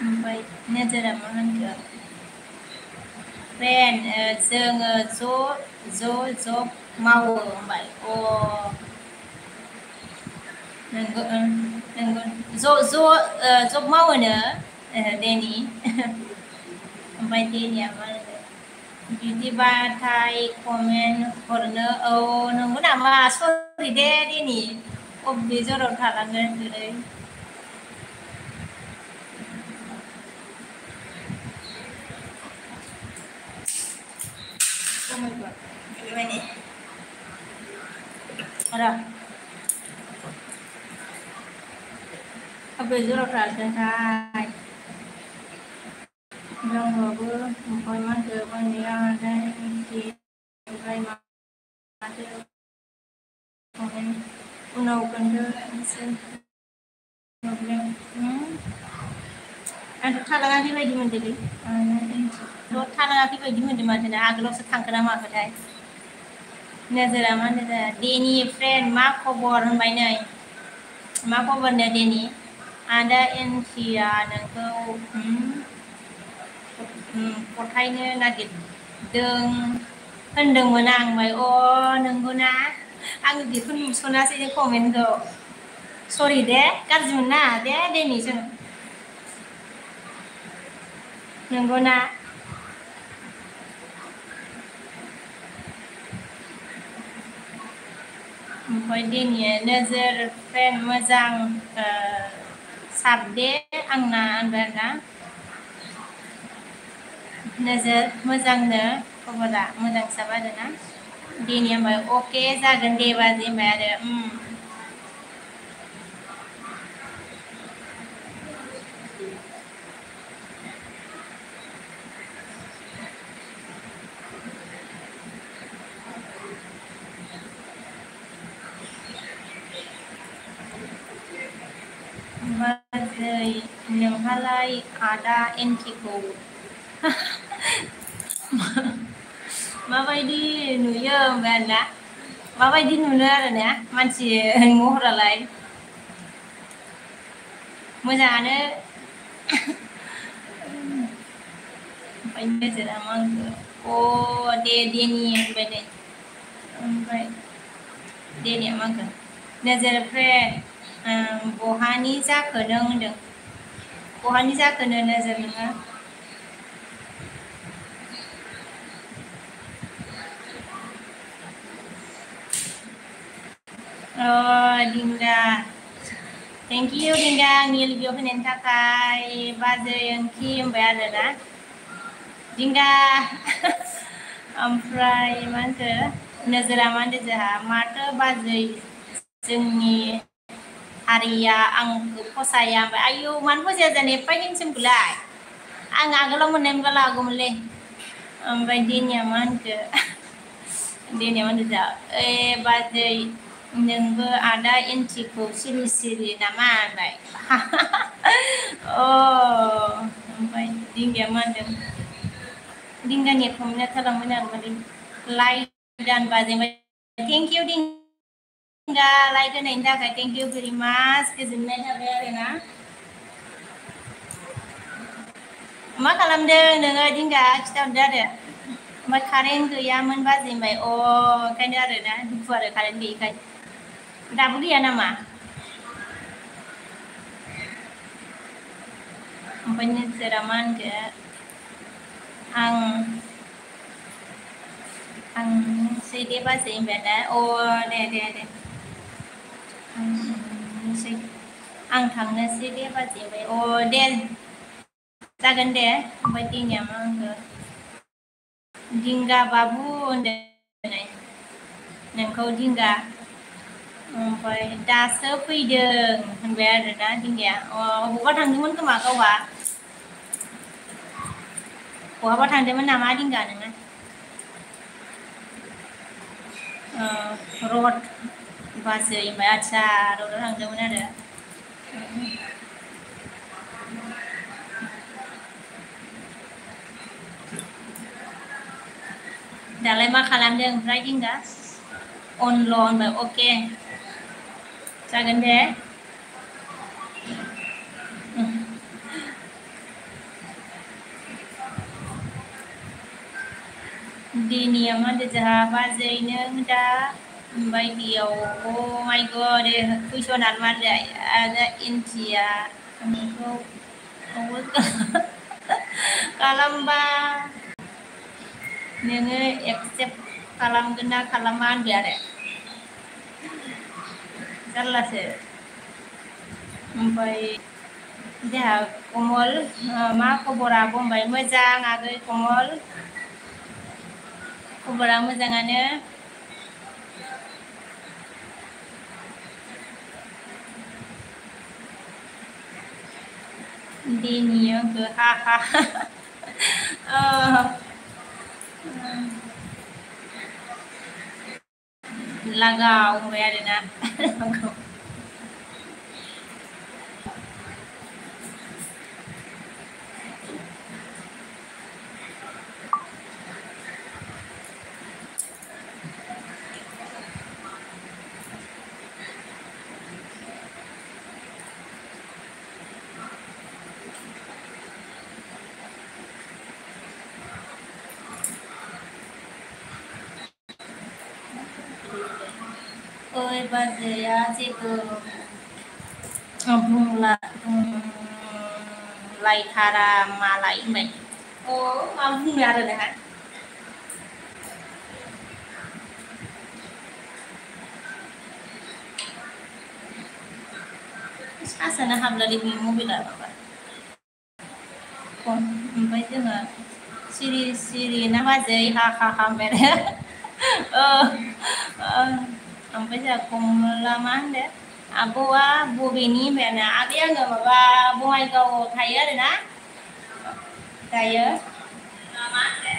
ओमफ्राय नोजोरा मा होनखो फ्रेन्ड जोङो ज' मावो होनबाय नंगौ नंगौ जब मावोनो देनि ओमफ्राय देनिया मा होनो बिदिबाथाय कमेन्ट हरनो नंगौ नामा सरि दे देनि अबे जराव थालाङो ओरै बेबायदि र' अबे जराव थादोंथाय दंबाबो ओमफ्राय मा होनखो मोनैया ओमफ्राय माथो उनाव खोन्थानोसै प्रब्लेम आंथ' थालाङाखै बायदि मोनदोंलै आंथ' थालाङाखै बायदि मोनदों माथो आगोलावसो थांखो ना माखोथाय नोजोरा मा होनो देनि फ्रेन्ड मा खबर होनबाय नै मा खबरनो देनि आदा एनथिया नोंखौ फथायनो नागिरदों होनदोंमोन आं होनबाय नंगौना आं बेखौ नुसनासै कमेन्टखौ सरि दे गाज्रि मोननाङा दे देनिजों नंगौना ओमफ्राय देनिया नोजोर फ्रेन्ड मोजां साबदे आंना होनबाय आरोना नोजोर मोजांनो खबरा मोजां साब आरोना देनिया होनबाय अके जागोन दे बाजै होनबाय आरो बाजै नोंहालाय आदा एन्टिखौ माबायदि नुयो होनबाय आरोना माबायदि नुनो आरो ना मानसि महरालाय मोजाङानो ओमफ्राय नोजोरा मा होनखो दे देनि होनबाय दे ओमफ्राय देनिया मा होनखो नोजोर फ्रेन्ड बहानि जाखो नों होनदों बहानि जाखोनो नोजोर नोङो दिंगा थेंक इउ दिंगा आंनि लोगोआव फैनायनि थाखाय बाजै ओंखि होनबाय आरोना दिंगा ओमफ्राय मा होनखो नोजोरा मा होनदों जोंहा माथो बाजै जोंनि हारिया आंखौ फसाया ओमफ्राय आयौ मानो फसाया जानो एफा हेन्डसामखौलाय आं आगोलाव मोननाय मोनबा लागौमोनलै ओमफ्राय देनिया मा होनखो देनिया मा होनदों बाजै नोंबो आदा एन्टिखौ सिरि सिरि नामा होनबाय ओमफ्राय दिंगाया मा होनदों दिंगानि कमेन्टआ थालांबाय आरो माने लाइक दानबा जेनेबा थेंक इउ दिंगा लाइक होनायनि थाखाय थेंक इउ भेरि माच गोजोननाय थाबाय आरोना मा खालामदों नोङो दिंगा खिथाहरदो आरो ओमफ्राय कारेन्ट गैयामोन बाजै होनबाय ओंखायनो आरो ना दुखु आरो कारेन्ट गैयिखाय दाबो गैया नामा ओमफ्राय नोजोरा मा होनखो आंसै दे बाजै होनबाय दा दे आं थांनोसै दे बाजै होनबाय दे जागोन दे ओमफ्राय देनिया मा होनखो दिंगा बाबु होनदों नोंखौ दिंगा ओमफ्राय दासो फैदों होनबाय आरोना दिंगाया बबावबा थांदोंमोन खोमा गावहा बहाबा थांदोंमोन नामा दिंगा नोङो रड बाजै ओमफ्राय आदसा रडआव थांदोंमोन आरो दालाय मा खालामदों ओमफ्राय दिंगा अनल' होनबाय अके जागोन दे दिनिया माने जोंहा बाजैनो दा बायदियाव अ माय गड कुइसनार माने ada इन्थिया आंखौ खालामबा नोङो एक्सेप्ट खालामगोन ना खालामा होनबाय आरो जारलासो ओमफ्राय जोंहा कमल मा खबरा बुंबाय मोजां आगै कमल खबरा मोजाङानो दिनिया हा हा लागाव होनबाय आरोना ओइ बाजैया जेबो बुंलायथारा मालाय होनबाय अ मा बुंनो आरो नोंहा सासेना हाबलालै बे मबाइला माबा ओमफ्राय जोङो सिरि सिरि ना बाजै हा हा हा होनबाय ओमफ्राय जोंहा कमला मा होनदों आब'आ बबेनि होनबायानो आगै आङो माबा बङाइगावआव थायो आरोना दायो मा होनदों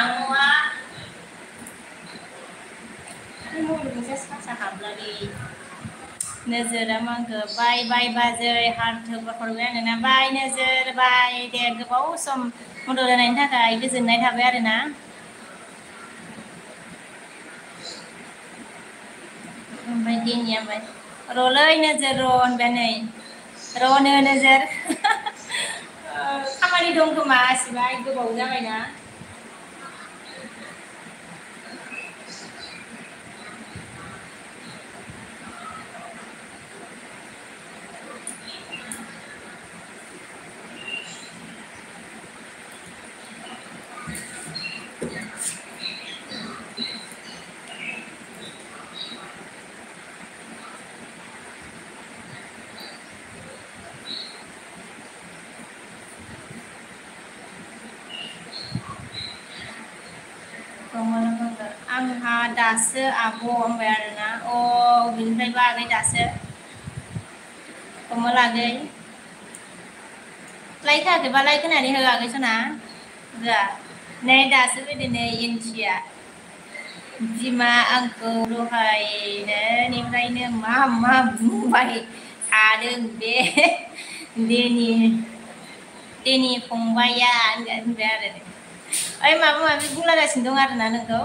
आब'आ मबाइलखौसो सार्चआ हाबलालै नोजोरा मांखो बाय बाय बाजै हार्ट हरबाय आङो बाय नोजोर बाय दे गोबाव सम मदद होनायनि थाखाय गोजोननाय थाबाय आरोना ओमफ्राय दिनिया ओमफ्राय र'लै नोजोर र' होनबाय नै र'नो नोजोर खामानि दं खोमा इसिबां गोबाव जाबायना आंहा दासो आब' होनबाय आरोना अ बिनिफ्रायबो आगै दासो कमल आगै लाइक होआखैबा लाइक होनानै हो आगै सना होआ नै दासो फैदो नै इन्थिया बिमा आंखौ दहायनिफ्रायनो मा मा बुंबाय थादों बे देनि फंबाया होनबाय आरो ओइ माबा माबि बुंलागासिनो दं आरोना नोंखौ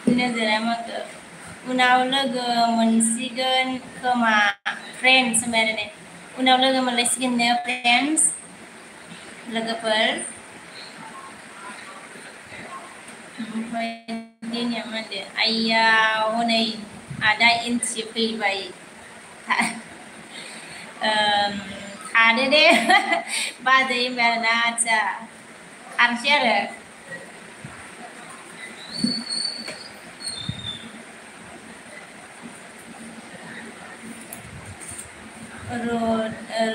नोजोरा माखो उनाव लोगो मोनसिगोन खोमा फ्रेन्ड्स होनबाय आरो नै उनाव लोगो मोनलायसिगोननो फ्रेन्ड्स लोगोफोर ओमफ्राय दिनिया मा होनदो आइया हनै आदा इन्थि फैबाय थादो दे बाजै होनबाय आरोना आदसा खानसै आरो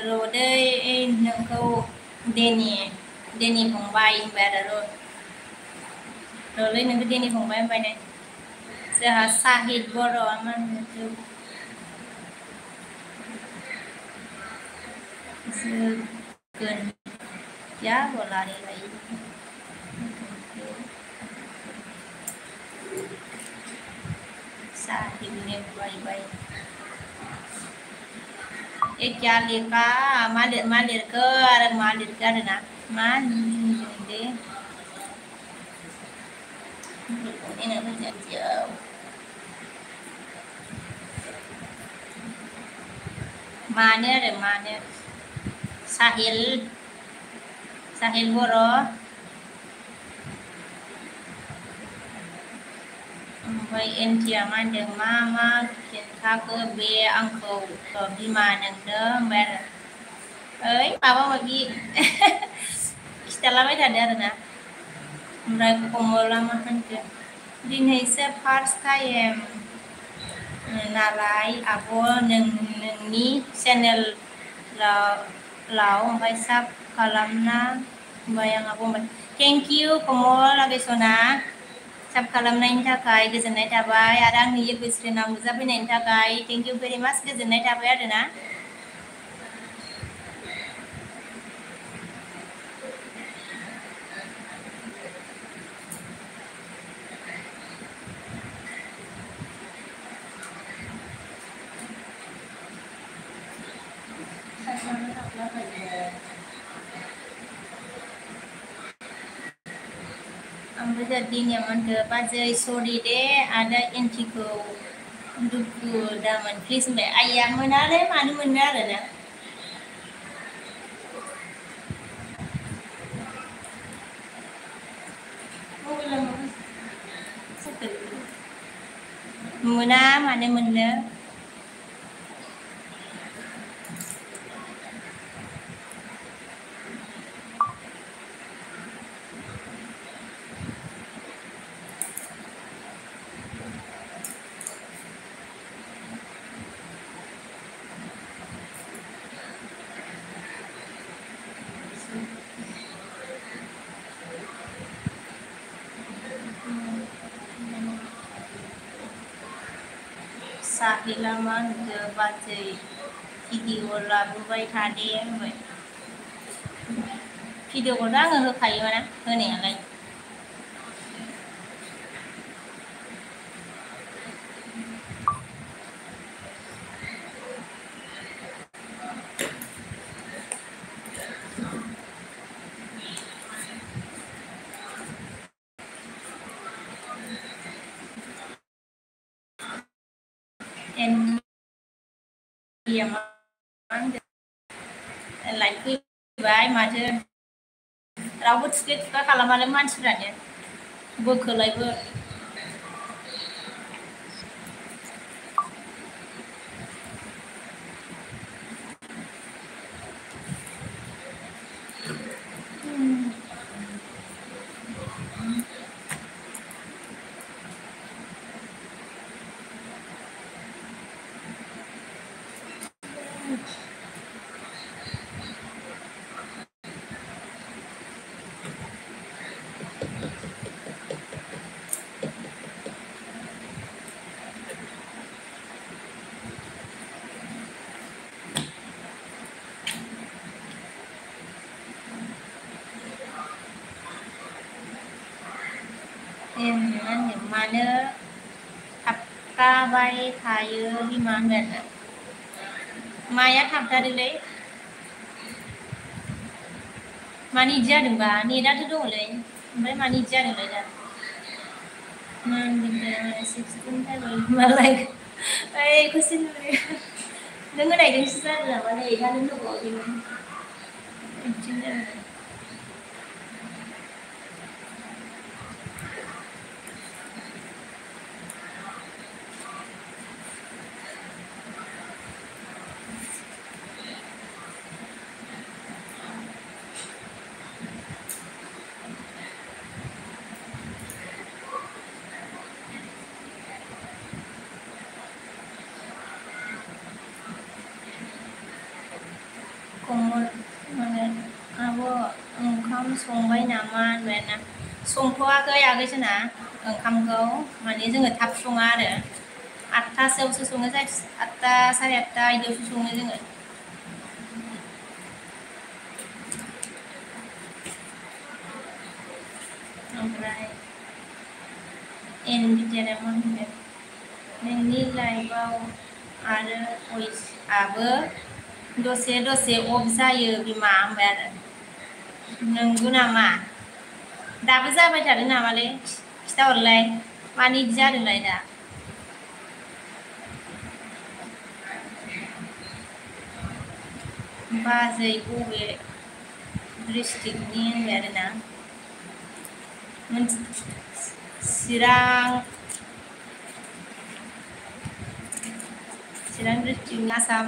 रदै नोंखौ देनि फंबाय होनबाय आरो रलै नोंखौ देनि फंबाय होनबाय नै जोंहा साहिद बर' मा होनो जोगोन क्या बोला रे भाई साहिद ने बाय बाय ए क्या लिखा मा लिरखो आरो मा लिरखो आरोना मा दे मानो आरो मानो साहिल बर' ओमफ्राय एन्टिया मा होनदों मा खिन्थाखो बे आंखौ बिमा नोंनो होनबाय आरो ओइ माबा माबि खिथालाबाय थादो आरोना ओमफ्राय कमला मा होनखो दिनैसो फार्स्ट टाइम नालाय आब' नोंनि चेनेलाव ओमफ्राय साब खालामना होनबाय आं आब' होनबाय थेंक इउ कमल आगैसना साब खालामनायनि थाखाय गोजोननाय थाबाय आरो आंनि लोगोस्रिनाव नुजाफैनायनि थाखाय थेंक इउ भेरि माच गोजोननाय थाबाय आरोना ओमफ्राय दिनिया मा होनखो बाजै सरि दे आदा एन्टिखौ दुखु दामोन प्लिज होनबाय आइया मोनालै मानो मोननो आरोना मोना मानो मोननो साहिला मा होनखो बाजै भिडिअ लाबोबाय थादे होनबाय भिडिअखौथ' आङो होखायोमोन होनायालाय लाइक फैबाय माथो रावबो थिखे थुखा खालामानो मानसिफ्रानो बोखोलायबो मानो थाबथाबाय थायो बिमा होनबाय माया थाबथादोंलै मानो इदि जादोंबा नेटाथ' दङलै ओमफ्राय मानो इदि जादोंलाय दा मालाय ओइ कुइसन नों होनायजोंसो जादों नामा नै दा नों होबावाखैमोन बिदिनो जादों कमल माने आब' ओंखाम संबाय नामा होनबाय ना संथ'वाखै आगैसोना ओंखामखौ माने जोङो थाब सङा आरो 8थासोआवसो सङो 8ता साराय 8ता बिदियावसो सङो जोङो ओमफ्राय एनबिदियाना मा होनदों नोंनि लाइफआव आरो भइसआबो दसे दसे अफ जायो बिमा होनबाय आरो नंगौ नामा दाबो जाबाय थादों नामालै खिथाहरलाय मानो इदि जादोंलाय दा बाजै बबे डिस्ट्रिक्टनि होनबाय आरोना चिरां चिरां डिस्ट्रिक्टनि आसाम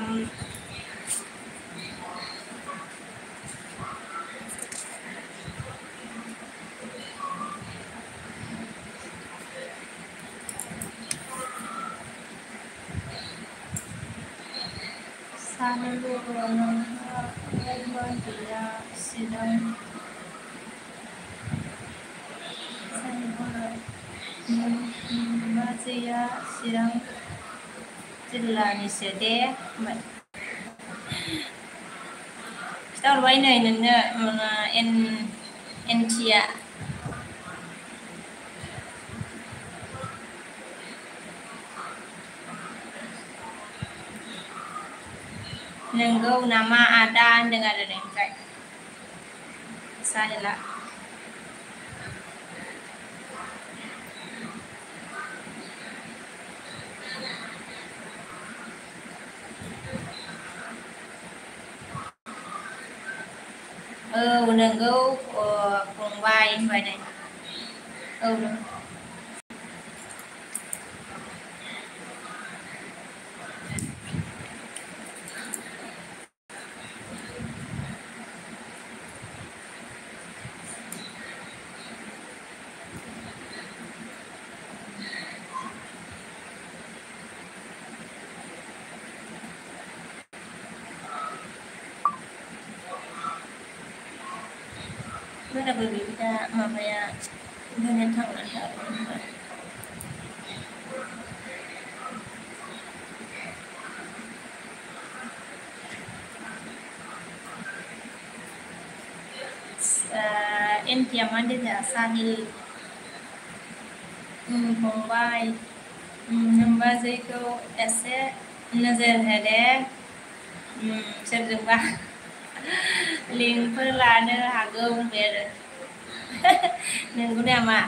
बाजैया चिरां जिल्लानिसो दे खिथाहरबाय नै नोंनो एनथिया नोंगौ नामा आदा होनदों आरो नोंनिफ्राय साहिला औ नोंगौ फंबाय होनबाय नै औ बोराबो बिदा माबाया दोननो थांनानै थाबाय एनथिया मा होनदों साहिल फंबाय बाजैखौ एसे नोजोर होदे सोरजोंबा लिंकफोर लानो हागौ होनबाय आरो नंगौ नामा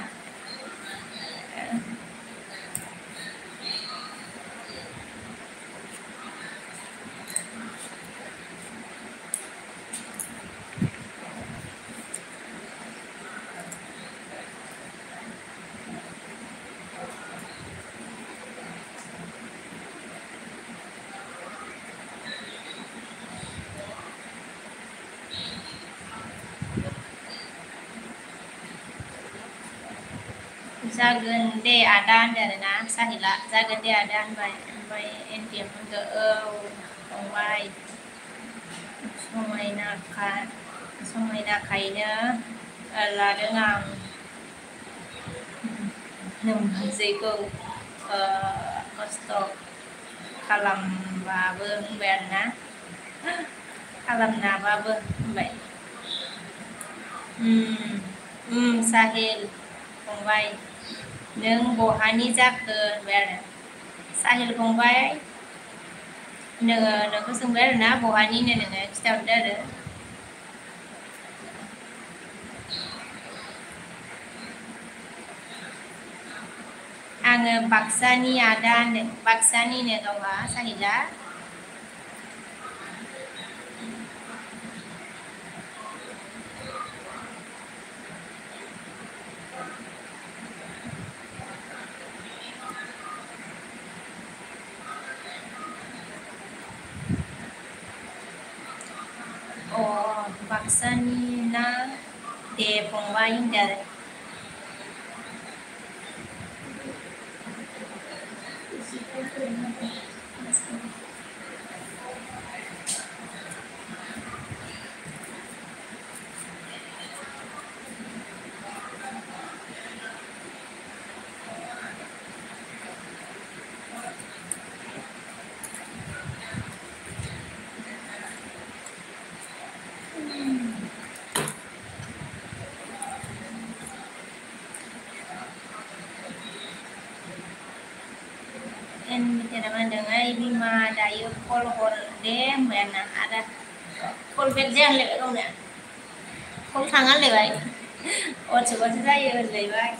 जागोन दे आदा होनदों आरोना साहिला जागोन दे आदा होनबाय ओमफ्राय एनथिया होनदों औ फंबाय समायनाखायनो लादों आं नोमबाजैखौ खस्थ' खालामबाबो होनबाय आरोना खालामनाबाबो होनबाय साहिल फंबाय नों बहानि जाखो होनबाय आरो साहिल फंबाय नोंखौ सोंबाय आरोना बहानिनो नोङो खिथाहरदो आरो आङो बाक्सानि आदा होनदों बाक्सानिनो गावहा साहिला बाक्सानि ना दे फंबाय होनदों आरो एनथिया मा होनदों ओइ बिमा दायो कल हर दे होनबाय आरोना आदा कल बेक जाया होनलायबाय गावनो कल थाङा होनलायबाय वाट्सएपआसो जायो होनलायबाय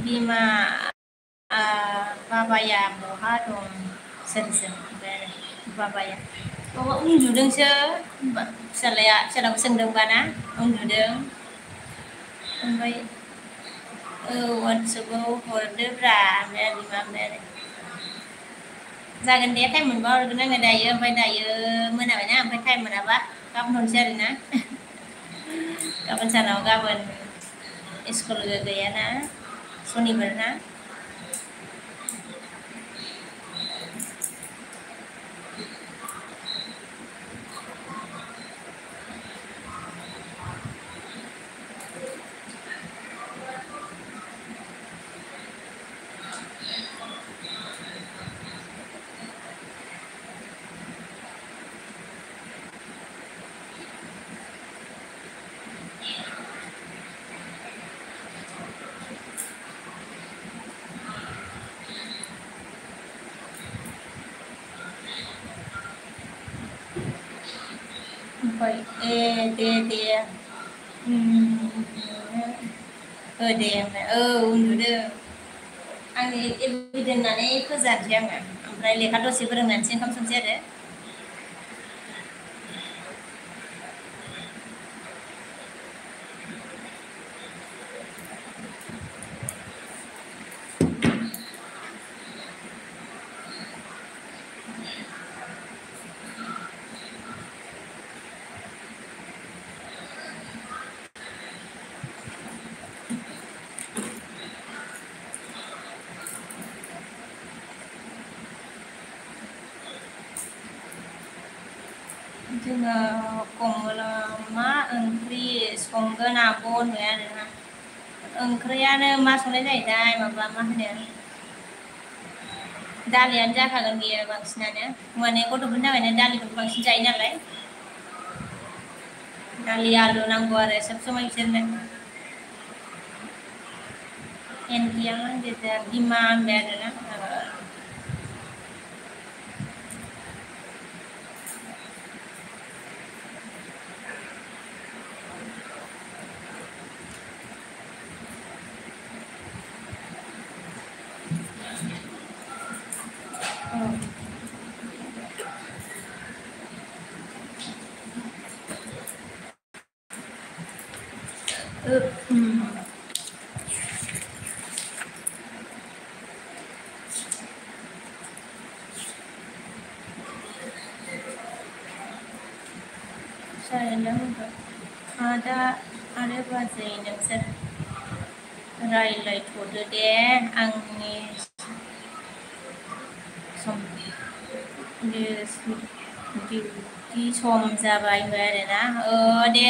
बिमा बाबाया बहा दं सोर बाबाया बाबा उन्दुदोंसो फिसालाखौ सोंदोंबा ना उन्दुदों ओमफ्राय औ वाट्सएपाव हरदोब्रा ओमफ्राय बिमा ओमफ्राय जागोन दे टाइम मोनबा हरगोन आङो दायो ओमफ्राय दायो मोनाबायना ओमफ्राय टाइम मोनाबा गाबोन हरसै आरोना गाबोन सानाव गाबोन स्कुल गैयाना सनिबार ना ओमफ्राय दे दे ओमफ्राय उन्दुदो आंनि एबि दोननानै फोजानोसै आङो ओमफ्राय लेखा दसे फोरोंनानैसो ओंखाम संसै आरो जोङो कमला मा ओंख्रि संगोन आब' होनबाय आरोना ओंख्रियानो मा संनाय जायोथाय माबा मा होनो दालियानो जाखागोन बियो बांसिनानो माने गथ'फोरनि थाखायनो दालिखौ बांसिन जायो नालाय दालि आलु नांगौ आरो सब समाय बिसोरनो एनलिया मा होनदों बिमा होनबाय आरोना आदा आरो बाजै नोंसोर रायज्लायथ'दो दे आंनि डिउटि सम जाबाय होनबाय आरोना दे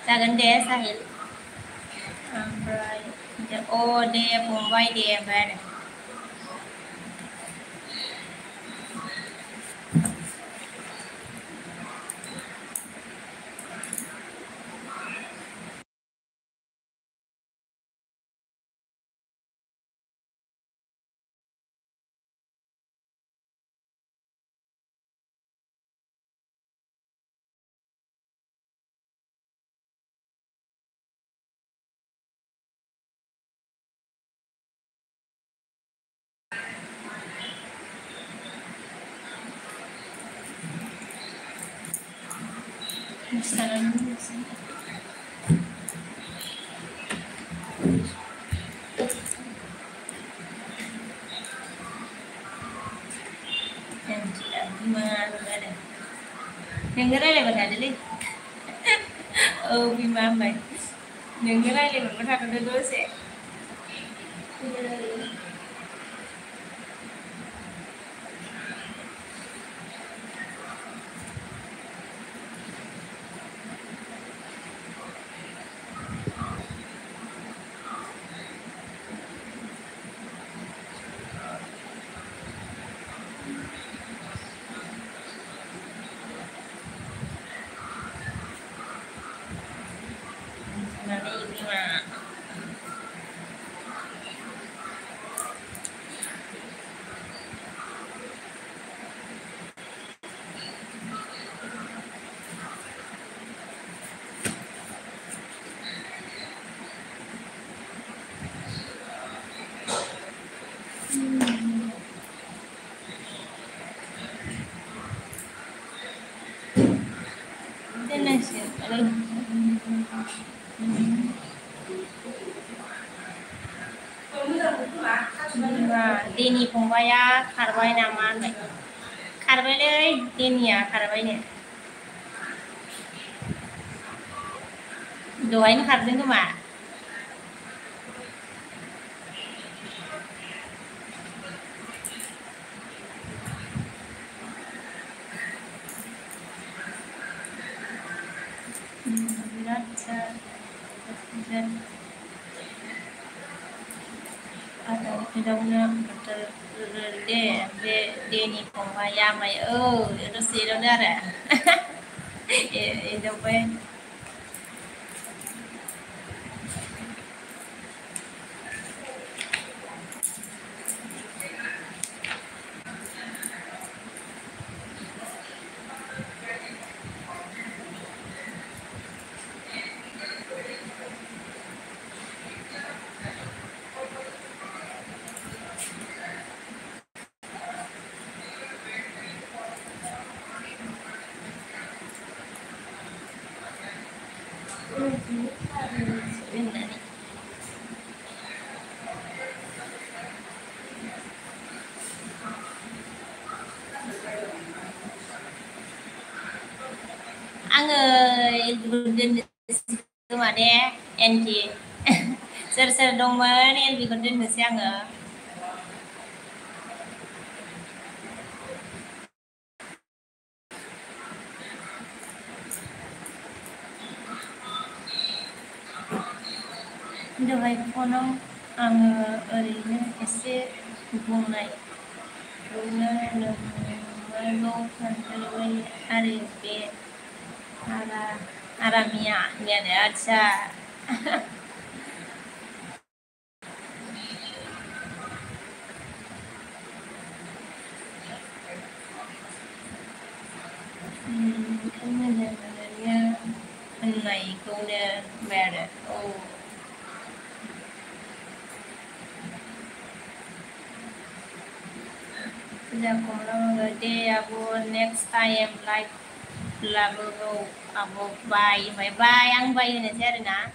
जागोन दे साहिल ओमफ्राय दे फंबाय दे ओमफ्राय आरो नोंनो रायज्लायबाय थादोलै बिमा होनबाय नोंनो रायज्लायहरबाय थाथ'दो दसे बिमा देनि फंबाया खारबाय नामा होनबाय खारबायलै देनिया खारबायनो दहायनो खारदों खोमा बिराद Adamnya de Denny Pongaya mày nó xì đâu đó à đâu quen Anggo Golden cuma deh NG ser dong mana yang lebih Golden sih anggo Dahai phone anggo ini ese hubungan Runa Lalu Santai Aribe Aramia Dia aja Anh này cô nè mẹ nè Sudah kalau day abu next time like lagu abu bye ang bye ni saya na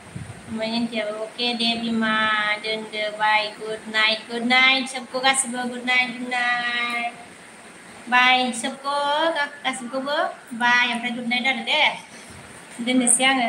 Mainnya dia okay day bima dan bye good night सबको kasih good night bye सबको kasih bye yang good night dah deh dan siang